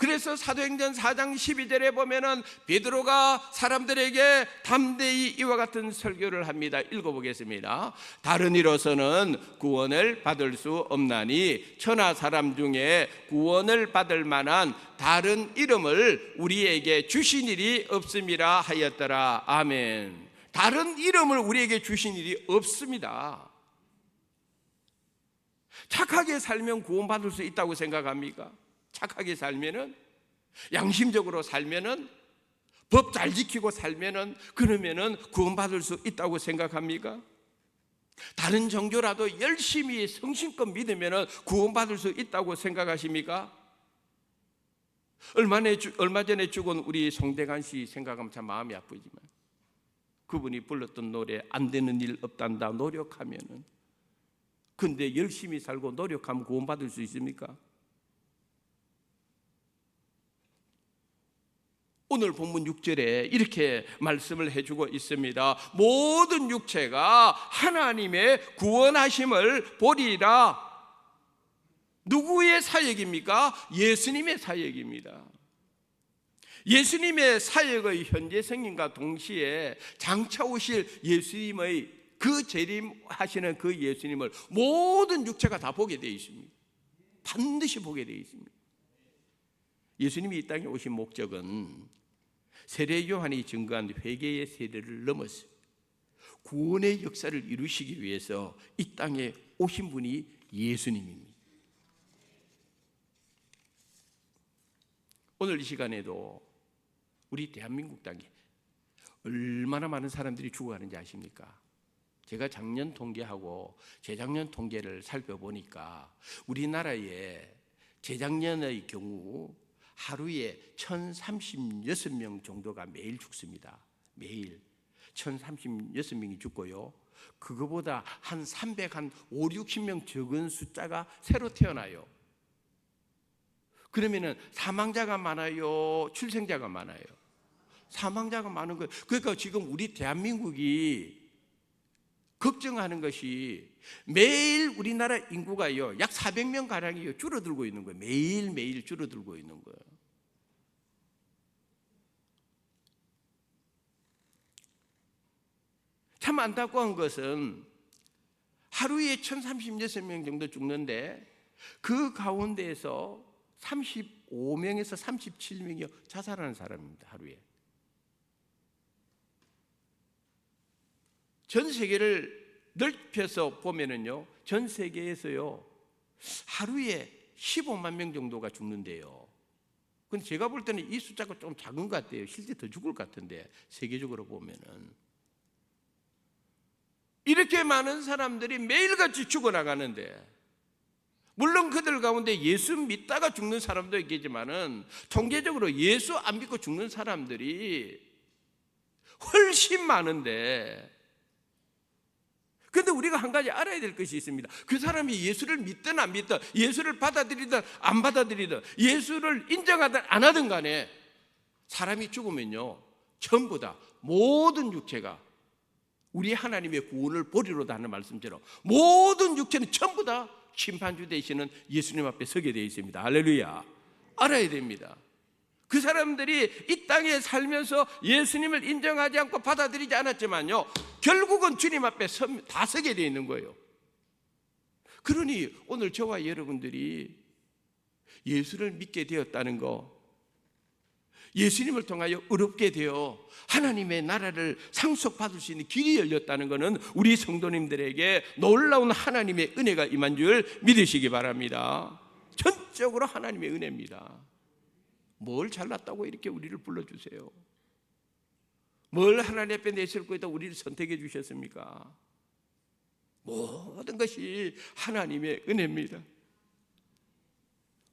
[SPEAKER 3] 그래서 사도행전 4장 12절에 보면은 베드로가 사람들에게 담대히 이와 같은 설교를 합니다. 읽어보겠습니다. 다른 이로서는 구원을 받을 수 없나니 천하 사람 중에 구원을 받을 만한 다른 이름을 우리에게 주신 일이 없음이라 하였더라. 아멘. 다른 이름을 우리에게 주신 일이 없습니다. 착하게 살면 구원받을 수 있다고 생각합니까? 착하게 살면은, 양심적으로 살면은, 법 잘 지키고 살면은, 그러면은 구원받을 수 있다고 생각합니까? 다른 종교라도 열심히 성심껏 믿으면은 구원받을 수 있다고 생각하십니까? 얼마 전에 죽은 우리 송대관 씨 생각하면 참 마음이 아프지만, 그분이 불렀던 노래 안 되는 일 없단다 노력하면은, 근데 열심히 살고 노력하면 구원받을 수 있습니까? 오늘 본문 6절에 이렇게 말씀을 해주고 있습니다. 모든 육체가 하나님의 구원하심을 보리라. 누구의 사역입니까? 예수님의 사역입니다. 예수님의 사역의 현재 성인과 동시에 장차 오실 예수님의 그 재림하시는 그 예수님을 모든 육체가 다 보게 되어 있습니다. 반드시 보게 되어 있습니다. 예수님이 이 땅에 오신 목적은 세례 요한이 증거한 회개의 세례를 넘어서 구원의 역사를 이루시기 위해서 이 땅에 오신 분이 예수님입니다. 오늘 이 시간에도 우리 대한민국 땅에 얼마나 많은 사람들이 죽어가는지 아십니까? 제가 작년 통계하고 재작년 통계를 살펴보니까 우리나라에 재작년의 경우 하루에 1036명 정도가 매일 죽습니다. 매일 1036명이 죽고요, 그거보다 한 350명 적은 숫자가 새로 태어나요. 그러면은 사망자가 많아요, 출생자가 많아요? 사망자가 많은 거예요. 그러니까 지금 우리 대한민국이 걱정하는 것이 매일 우리나라 인구가요 약 400명 가량이 줄어들고 있는 거예요. 매일매일 줄어들고 있는 거예요. 참 안타까운 것은 하루에 1036명 정도 죽는데 그 가운데에서 35명에서 37명이 자살하는 사람입니다. 하루에. 전 세계를 넓혀서 보면은요, 전 세계에서요 하루에 15만 명 정도가 죽는데요. 근데 제가 볼 때는 이 숫자가 좀 작은 것 같아요. 실제 더 죽을 것 같은데, 세계적으로 보면은 이렇게 많은 사람들이 매일같이 죽어나가는데, 물론 그들 가운데 예수 믿다가 죽는 사람도 있겠지만은 통계적으로 예수 안 믿고 죽는 사람들이 훨씬 많은데, 그런데 우리가 한 가지 알아야 될 것이 있습니다. 그 사람이 예수를 믿든 안 믿든, 예수를 받아들이든 안 받아들이든, 예수를 인정하든 안 하든 간에 사람이 죽으면요 전부 다 모든 육체가 우리 하나님의 구원을 보리로다 하는 말씀처럼 모든 육체는 전부 다 심판주 되시는 예수님 앞에 서게 되어 있습니다. 할렐루야. 알아야 됩니다. 그 사람들이 이 땅에 살면서 예수님을 인정하지 않고 받아들이지 않았지만요, 결국은 주님 앞에 다 서게 되어 있는 거예요. 그러니 오늘 저와 여러분들이 예수를 믿게 되었다는 거, 예수님을 통하여 의롭게 되어 하나님의 나라를 상속받을 수 있는 길이 열렸다는 것은 우리 성도님들에게 놀라운 하나님의 은혜가 임한 줄 믿으시기 바랍니다. 전적으로 하나님의 은혜입니다. 뭘 잘났다고 이렇게 우리를 불러주세요? 뭘 하나님 앞에 내실 거에다 우리를 선택해 주셨습니까? 모든 것이 하나님의 은혜입니다.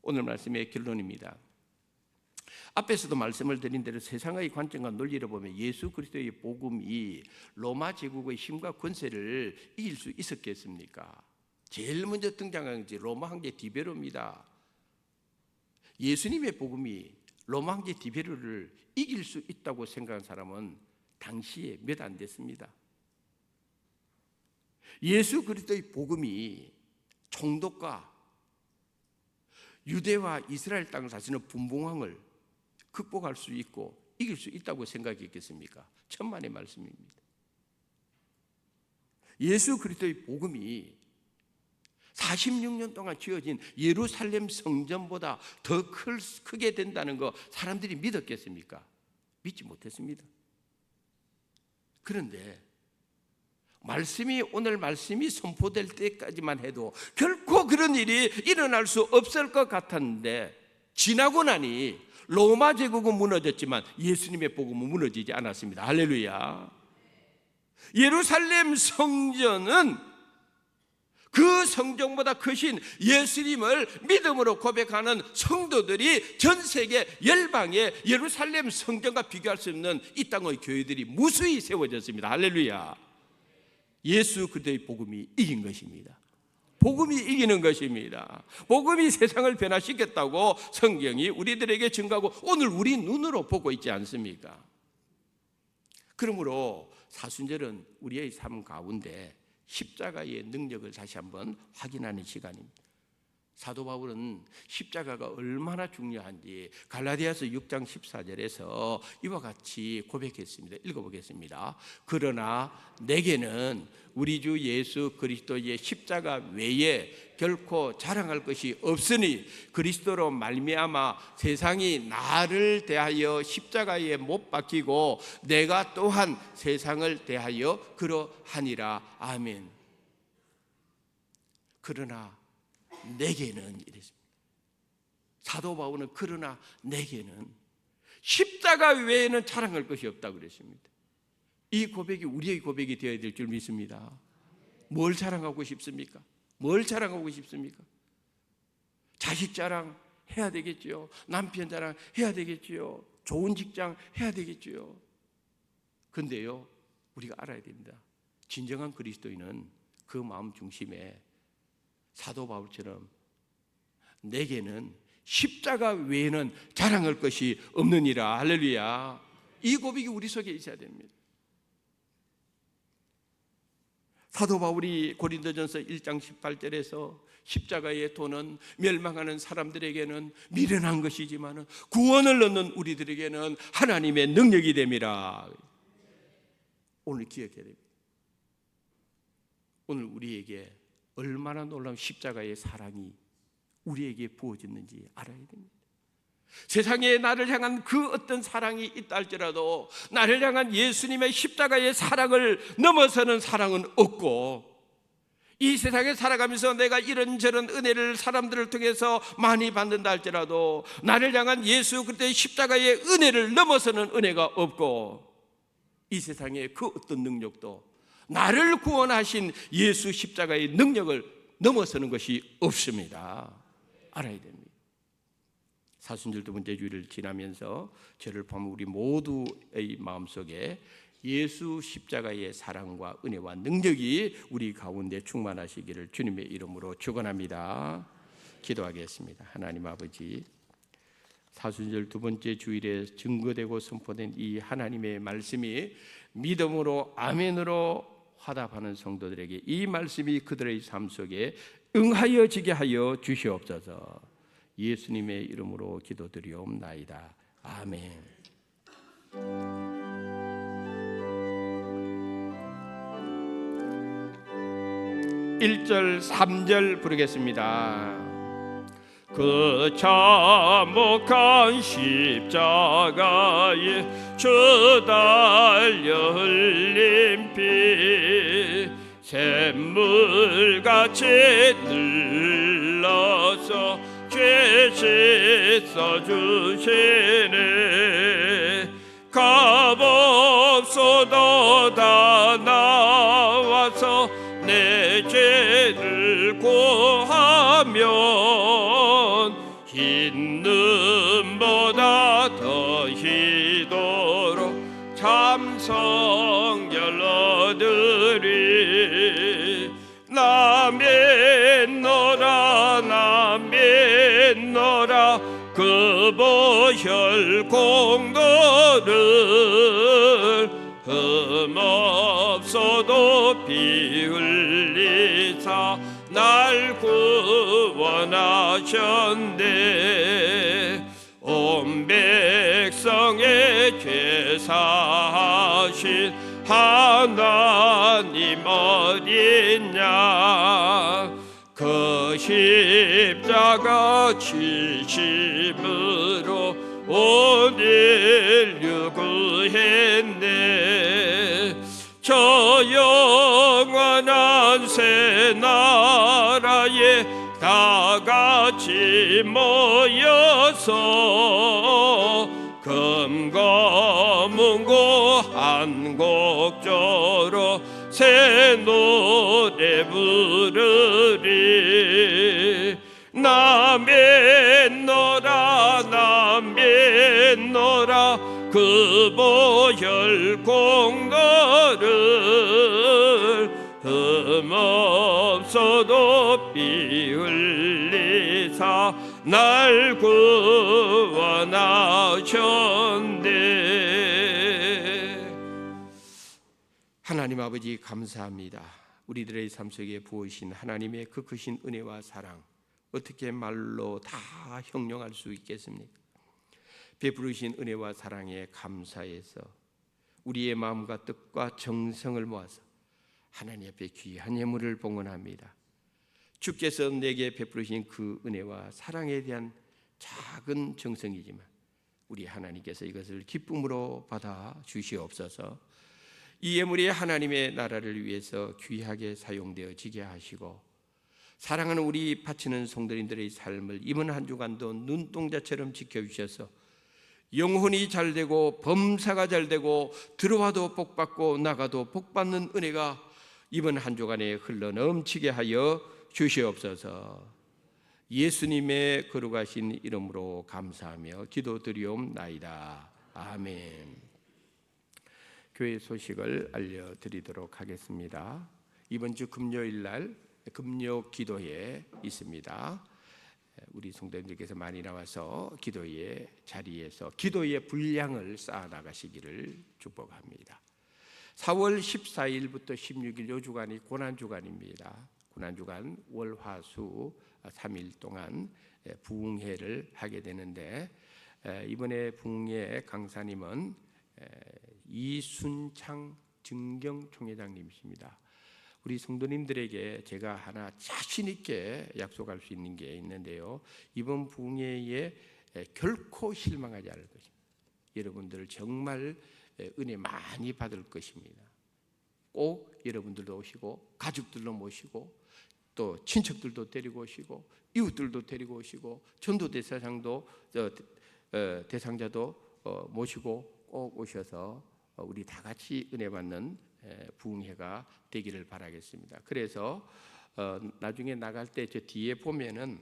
[SPEAKER 3] 오늘 말씀의 결론입니다. 앞에서도 말씀을 드린 대로 세상의 관점과 논리를 보면 예수 그리스도의 복음이 로마 제국의 힘과 권세를 이길 수 있었겠습니까? 제일 먼저 등장한 것이 로마 황제 디베로입니다. 예수님의 복음이 로마 황제 디베로를 이길 수 있다고 생각한 사람은 당시에 몇 안 됐습니다. 예수 그리스도의 복음이 총독과 유대와 이스라엘 땅을 다스리는 분봉왕을 극복할 수 있고 이길 수 있다고 생각했겠습니까? 천만의 말씀입니다. 예수 그리스도의 복음이 46년 동안 지어진 예루살렘 성전보다 더 크게 된다는 거 사람들이 믿었겠습니까? 믿지 못했습니다. 그런데 오늘 말씀이 선포될 때까지만 해도 결코 그런 일이 일어날 수 없을 것 같았는데, 지나고 나니 로마 제국은 무너졌지만 예수님의 복음은 무너지지 않았습니다. 할렐루야. 예루살렘 성전은 그 성전보다 크신 예수님을 믿음으로 고백하는 성도들이 전 세계 열방의 예루살렘 성전과 비교할 수 없는 이 땅의 교회들이 무수히 세워졌습니다. 할렐루야. 예수 그리스도의 복음이 이긴 것입니다. 복음이 이기는 것입니다. 복음이 세상을 변화시켰다고 성경이 우리들에게 증거하고 오늘 우리 눈으로 보고 있지 않습니까? 그러므로 사순절은 우리의 삶 가운데 십자가의 능력을 다시 한번 확인하는 시간입니다. 사도 바울은 십자가가 얼마나 중요한지 갈라디아서 6장 14절에서 이와 같이 고백했습니다. 읽어보겠습니다. 그러나 내게는 우리 주 예수 그리스도의 십자가 외에 결코 자랑할 것이 없으니 그리스도로 말미암아 세상이 나를 대하여 십자가에 못 박히고 내가 또한 세상을 대하여 그러하니라. 아멘. 그러나 내게는 이랬습니다. 사도 바울은 그러나 내게는 십자가 외에는 자랑할 것이 없다고 그랬습니다. 이 고백이 우리의 고백이 되어야 될 줄 믿습니다. 뭘 자랑하고 싶습니까? 뭘 자랑하고 싶습니까? 자식 자랑 해야 되겠지요. 남편 자랑 해야 되겠지요. 좋은 직장 해야 되겠지요. 근데요, 우리가 알아야 됩니다. 진정한 그리스도인은 그 마음 중심에 사도 바울처럼 내게는 십자가 외에는 자랑할 것이 없느니라. 할렐루야. 이 고백이 우리 속에 있어야 됩니다. 사도 바울이 고린도전서 1장 18절에서 십자가의 도는 멸망하는 사람들에게는 미련한 것이지만 구원을 얻는 우리들에게는 하나님의 능력이 됨이라. 오늘 기억해야 됩니다. 오늘 우리에게 얼마나 놀라운 십자가의 사랑이 우리에게 부어졌는지 알아야 됩니다. 세상에 나를 향한 그 어떤 사랑이 있다 할지라도 나를 향한 예수님의 십자가의 사랑을 넘어서는 사랑은 없고, 이 세상에 살아가면서 내가 이런저런 은혜를 사람들을 통해서 많이 받는다 할지라도 나를 향한 예수 그리스도의 십자가의 은혜를 넘어서는 은혜가 없고, 이 세상에 그 어떤 능력도 나를 구원하신 예수 십자가의 능력을 넘어서는 것이 없습니다. 알아야 됩니다. 사순절 두 번째 주일을 지나면서 저를 보면 우리 모두의 마음속에 예수 십자가의 사랑과 은혜와 능력이 우리 가운데 충만하시기를 주님의 이름으로 축원합니다. 기도하겠습니다. 하나님 아버지, 사순절 두 번째 주일에 증거되고 선포된 이 하나님의 말씀이 믿음으로 아멘으로 화답하는 성도들에게 이 말씀이 그들의 삶 속에 응하여지게 하여 주시옵소서. 예수님의 이름으로 기도드리옵나이다. 아멘. 1절 3절 부르겠습니다. 그 참혹한 십자가에 주 달려 흘린 피 샘물같이 흘러서 죄 씻어주시네. 값없어도 다 나와서 내 죄를 고하면 흰 눈보다 더 희도록 참성결 얻으리. 나 믿노라 그 보혈 공로를 흠없어도 피 흘리사 날 구원하셨네. 온 백성의 죄 사하신 하나님 어린 양, 그 십자가 지심으로 온 인류 구했네. 저 영원한 새 나라에 다 같이 모여서 금거문고 한곡조로 새 노래 부르리. 나 맺노라 나 맺노라 그 보혈 공로를 흠없어도 피 흘리사 날 구원하셨네. 하나님 아버지 감사합니다. 우리들의 삶 속에 부으신 하나님의 그 크신 은혜와 사랑, 어떻게 말로 다 형용할 수 있겠습니까? 베푸르신 은혜와 사랑에 감사해서 우리의 마음과 뜻과 정성을 모아서 하나님 앞에 귀한 예물을 봉헌합니다. 주께서 내게 베푸르신 그 은혜와 사랑에 대한 작은 정성이지만 우리 하나님께서 이것을 기쁨으로 받아 주시옵소서. 이 예물이 하나님의 나라를 위해서 귀하게 사용되어지게 하시고, 사랑하는 우리 바치는 성도님들의 삶을 이번 한 주간도 눈동자처럼 지켜주셔서 영혼이 잘되고 범사가 잘되고 들어와도 복받고 나가도 복받는 은혜가 이번 한 주간에 흘러넘치게 하여 주시옵소서. 예수님의 거룩하신 이름으로 감사하며 기도드리옵나이다. 아멘. 교회 소식을 알려드리도록 하겠습니다. 이번 주 금요일 날 금요 기도회 있습니다. 우리 성도님들께서 많이 나와서 기도의 자리에서 기도의 분량을 쌓아 나가시기를 축복합니다. 4월 14일부터 16일 요 주간이 고난주간입니다. 고난주간 월화수 3일 동안 부흥회를 하게 되는데, 이번에 부흥회 강사님은 이순창 증경총회장님이십니다. 우리 성도님들에게 제가 하나 자신 있게 약속할 수 있는 게 있는데요, 이번 부흥회에 결코 실망하지 않을 것입니다. 여러분들 정말 은혜 많이 받을 것입니다. 꼭 여러분들도 오시고 가족들도 모시고 또 친척들도 데리고 오시고 이웃들도 데리고 오시고 전도 대상자도 모시고 꼭 오셔서 우리 다 같이 은혜 받는 부흥회가 되기를 바라겠습니다. 그래서 나중에 나갈 때 저 뒤에 보면은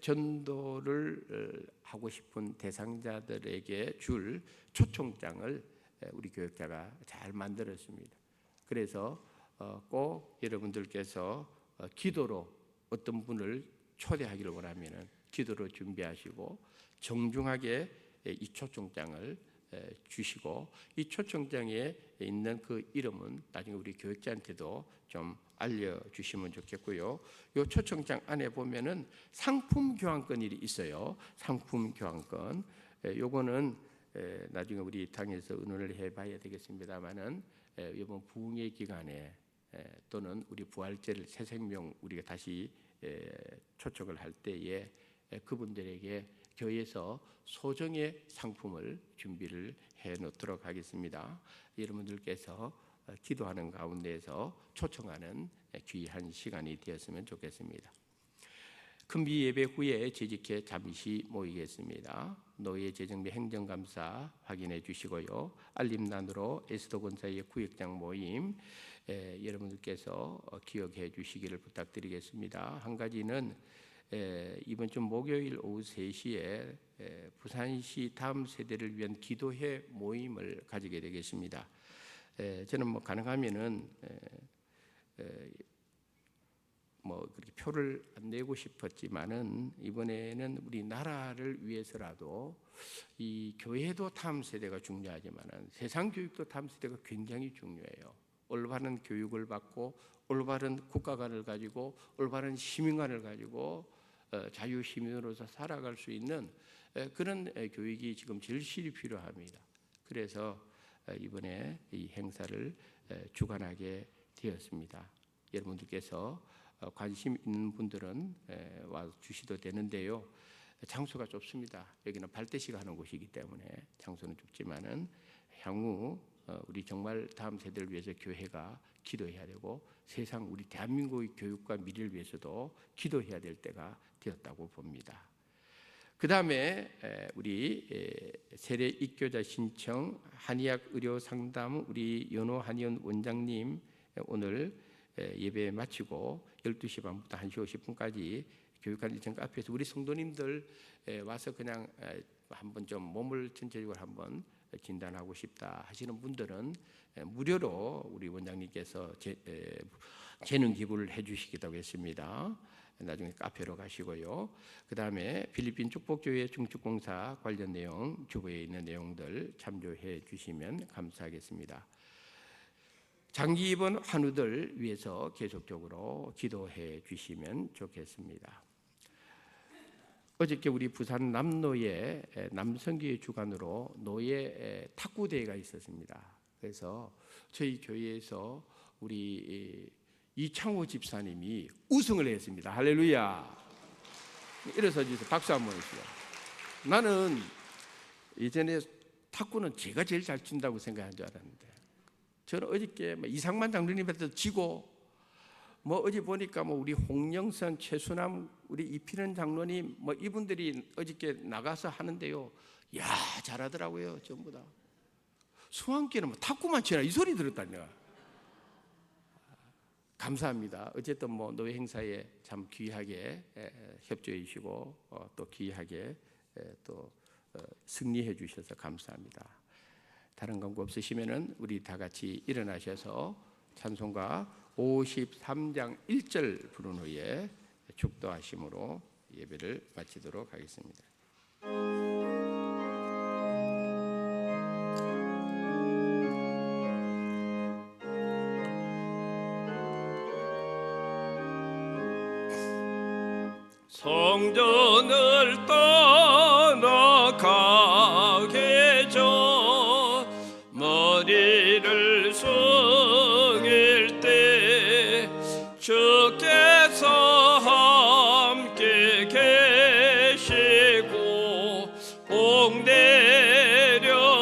[SPEAKER 3] 전도를 하고 싶은 대상자들에게 줄 초청장을 우리 교역자가 잘 만들었습니다. 그래서 꼭 여러분들께서 기도로 어떤 분을 초대하기를 원하면은 기도로 준비하시고 정중하게 이 초청장을 주시고, 이 초청장에 있는 그 이름은 나중에 우리 교육자한테도 좀 알려주시면 좋겠고요. 이 초청장 안에 보면은 상품 교환권이 있어요. 상품 교환권. 요거는 나중에 우리 당에서 의논을 해봐야 되겠습니다만은 이번 부흥회 기간에 또는 우리 부활절 새 생명 우리가 다시 초청을 할 때에 그분들에게 교회에서 소정의 상품을 준비를 해 놓도록 하겠습니다. 여러분들께서 기도하는 가운데에서 초청하는 귀한 시간이 되었으면 좋겠습니다. 큰비 예배 후에 재직회 잠시 모이겠습니다. 노예 재정비 행정감사 확인해 주시고요. 알림란으로 에스더 권사의 구역장 모임 여러분들께서 기억해 주시기를 부탁드리겠습니다. 한 가지는 이번 주 목요일 오후 3시에 부산시 다음 세대를 위한 기도회 모임을 가지게 되겠습니다. 저는 가능하면은 그렇게 표를 안 내고 싶었지만은 이번에는 우리 나라를 위해서라도 이 교회도 다음 세대가 중요하지만은 세상 교육도 다음 세대가 굉장히 중요해요. 올바른 교육을 받고 올바른 국가관을 가지고 올바른 시민관을 가지고 자유시민으로서 살아갈 수 있는 그런 교육이 지금 절실히 필요합니다. 그래서 이번에 이 행사를 주관하게 되었습니다. 여러분들께서 관심 있는 분들은 와 주시도 되는데요. 장소가 좁습니다. 여기는 발대시가 하는 곳이기 때문에 장소는 좁지만은 향후 우리 정말 다음 세대를 위해서 교회가 기도해야 되고 세상 우리 대한민국의 교육과 미래를 위해서도 기도해야 될 때가 되었다고 봅니다. 그 다음에 우리 세례 입교자 신청 한의학 의료 상담 우리 연호 한의원 원장님 오늘 예배 마치고 12시 반부터 1시 50분까지 교육하는 일정 카페에서 우리 성도님들 와서 그냥 한번 좀 몸을 전체적으로 한번 진단하고 싶다 하시는 분들은 무료로 우리 원장님께서 재능 기부를 해주시기도 했습니다. 나중에 카페로 가시고요. 그 다음에 필리핀 축복교회 중축공사 관련 내용 주보에 있는 내용들 참조해 주시면 감사하겠습니다. 장기 입원 환우들 위해서 계속적으로 기도해 주시면 좋겠습니다. 어저께 우리 부산 남노에 남성교회 주관으로 노예 탁구 대회가 있었습니다. 그래서 저희 교회에서 우리 이창호 집사님이 우승을 했습니다. 할렐루야. 일어서 주세요. 박수 한번 해주세요. 나는 예전에 탁구는 제가 제일 잘 친다고 생각한 줄 알았는데 저는 어저께 이상만 장로님한테 지고 어제 보니까 우리 홍영선, 최순남, 우리 이필은 장로님 이분들이 어저께 나가서 하는데요. 야 잘하더라고요. 전부 다. 수학기는 탁구만 치라 이 소리 들었다 내가. 감사합니다. 어쨌든 노예 행사에 참 귀하게 협조해 주시고 또 귀하게 또 승리해 주셔서 감사합니다. 다른 광고 없으시면은 우리 다 같이 일어나셔서 찬송가 53장 1절 부른 후에 축도하심으로 예배를 마치도록 하겠습니다.
[SPEAKER 2] 성전을 떠나가게 저 머리를 숙일 때 주께서 함께 계시고 복 내려주소서.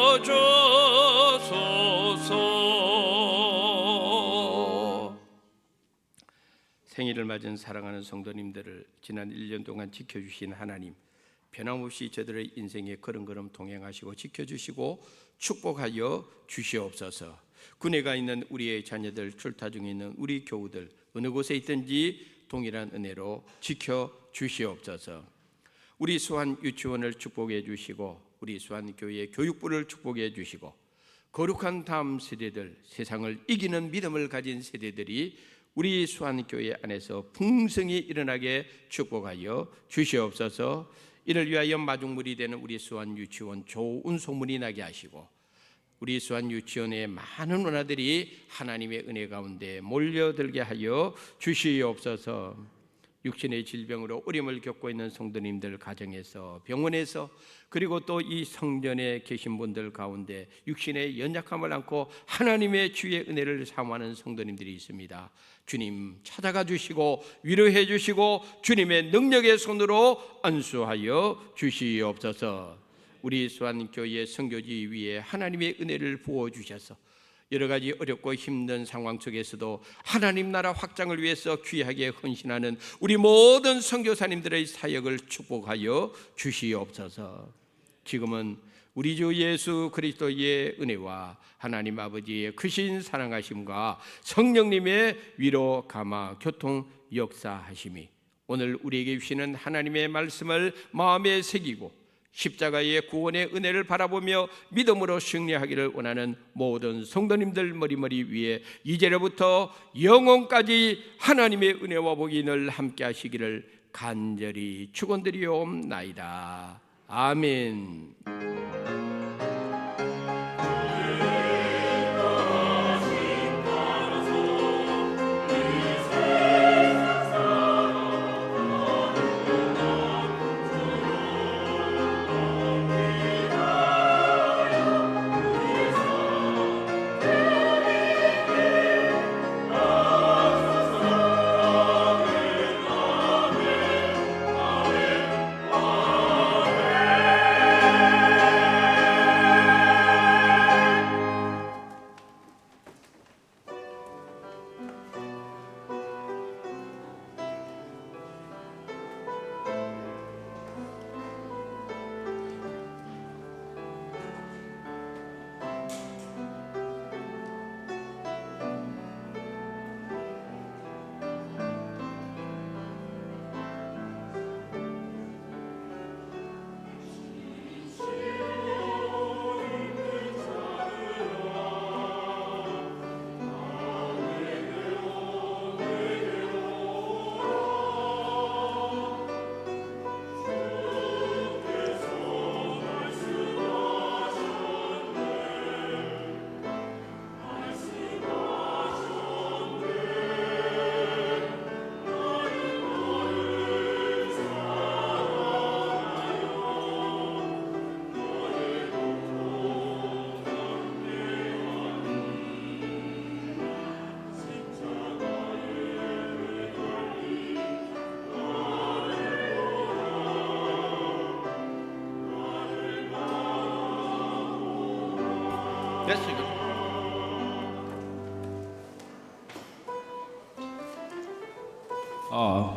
[SPEAKER 3] 생일을 맞은 사랑하는 성도님들을 지난 1년 동안 지켜주신 하나님, 변함없이 저들의 인생에 걸음걸음 동행하시고 지켜주시고 축복하여 주시옵소서. 군에 가 있는 우리의 자녀들, 출타 중에 있는 우리 교우들 어느 곳에 있든지 동일한 은혜로 지켜주시옵소서. 우리 수완 유치원을 축복해 주시고 우리 수완 교회 교육부를 축복해 주시고 거룩한 다음 세대들, 세상을 이기는 믿음을 가진 세대들이 우리 수완교회 안에서 풍성히 일어나게 축복하여 주시옵소서. 이를 위하여 마중물이 되는 우리 수완유치원 좋은 소문이 나게 하시고 우리 수완유치원의 많은 원아들이 하나님의 은혜 가운데 몰려들게 하여 주시옵소서. 육신의 질병으로 어려움을 겪고 있는 성도님들 가정에서, 병원에서, 그리고 또 이 성전에 계신 분들 가운데 육신의 연약함을 안고 하나님의 주의 은혜를 사모하는 성도님들이 있습니다. 주님 찾아가 주시고 위로해 주시고 주님의 능력의 손으로 안수하여 주시옵소서. 우리 수완교회 선교지 위에 하나님의 은혜를 부어 주셔서 여러 가지 어렵고 힘든 상황 속에서도 하나님 나라 확장을 위해서 귀하게 헌신하는 우리 모든 선교사님들의 사역을 축복하여 주시옵소서. 지금은 우리 주 예수 그리스도의 은혜와 하나님 아버지의 크신 사랑하심과 성령님의 위로 감화 교통 역사하심이 오늘 우리에게 주시는 하나님의 말씀을 마음에 새기고 십자가의 구원의 은혜를 바라보며 믿음으로 승리하기를 원하는 모든 성도님들 머리머리 위에 이제로부터 영원까지 하나님의 은혜와 복이 늘 함께 하시기를 간절히 축원드리옵나이다. 아멘.
[SPEAKER 5] 아,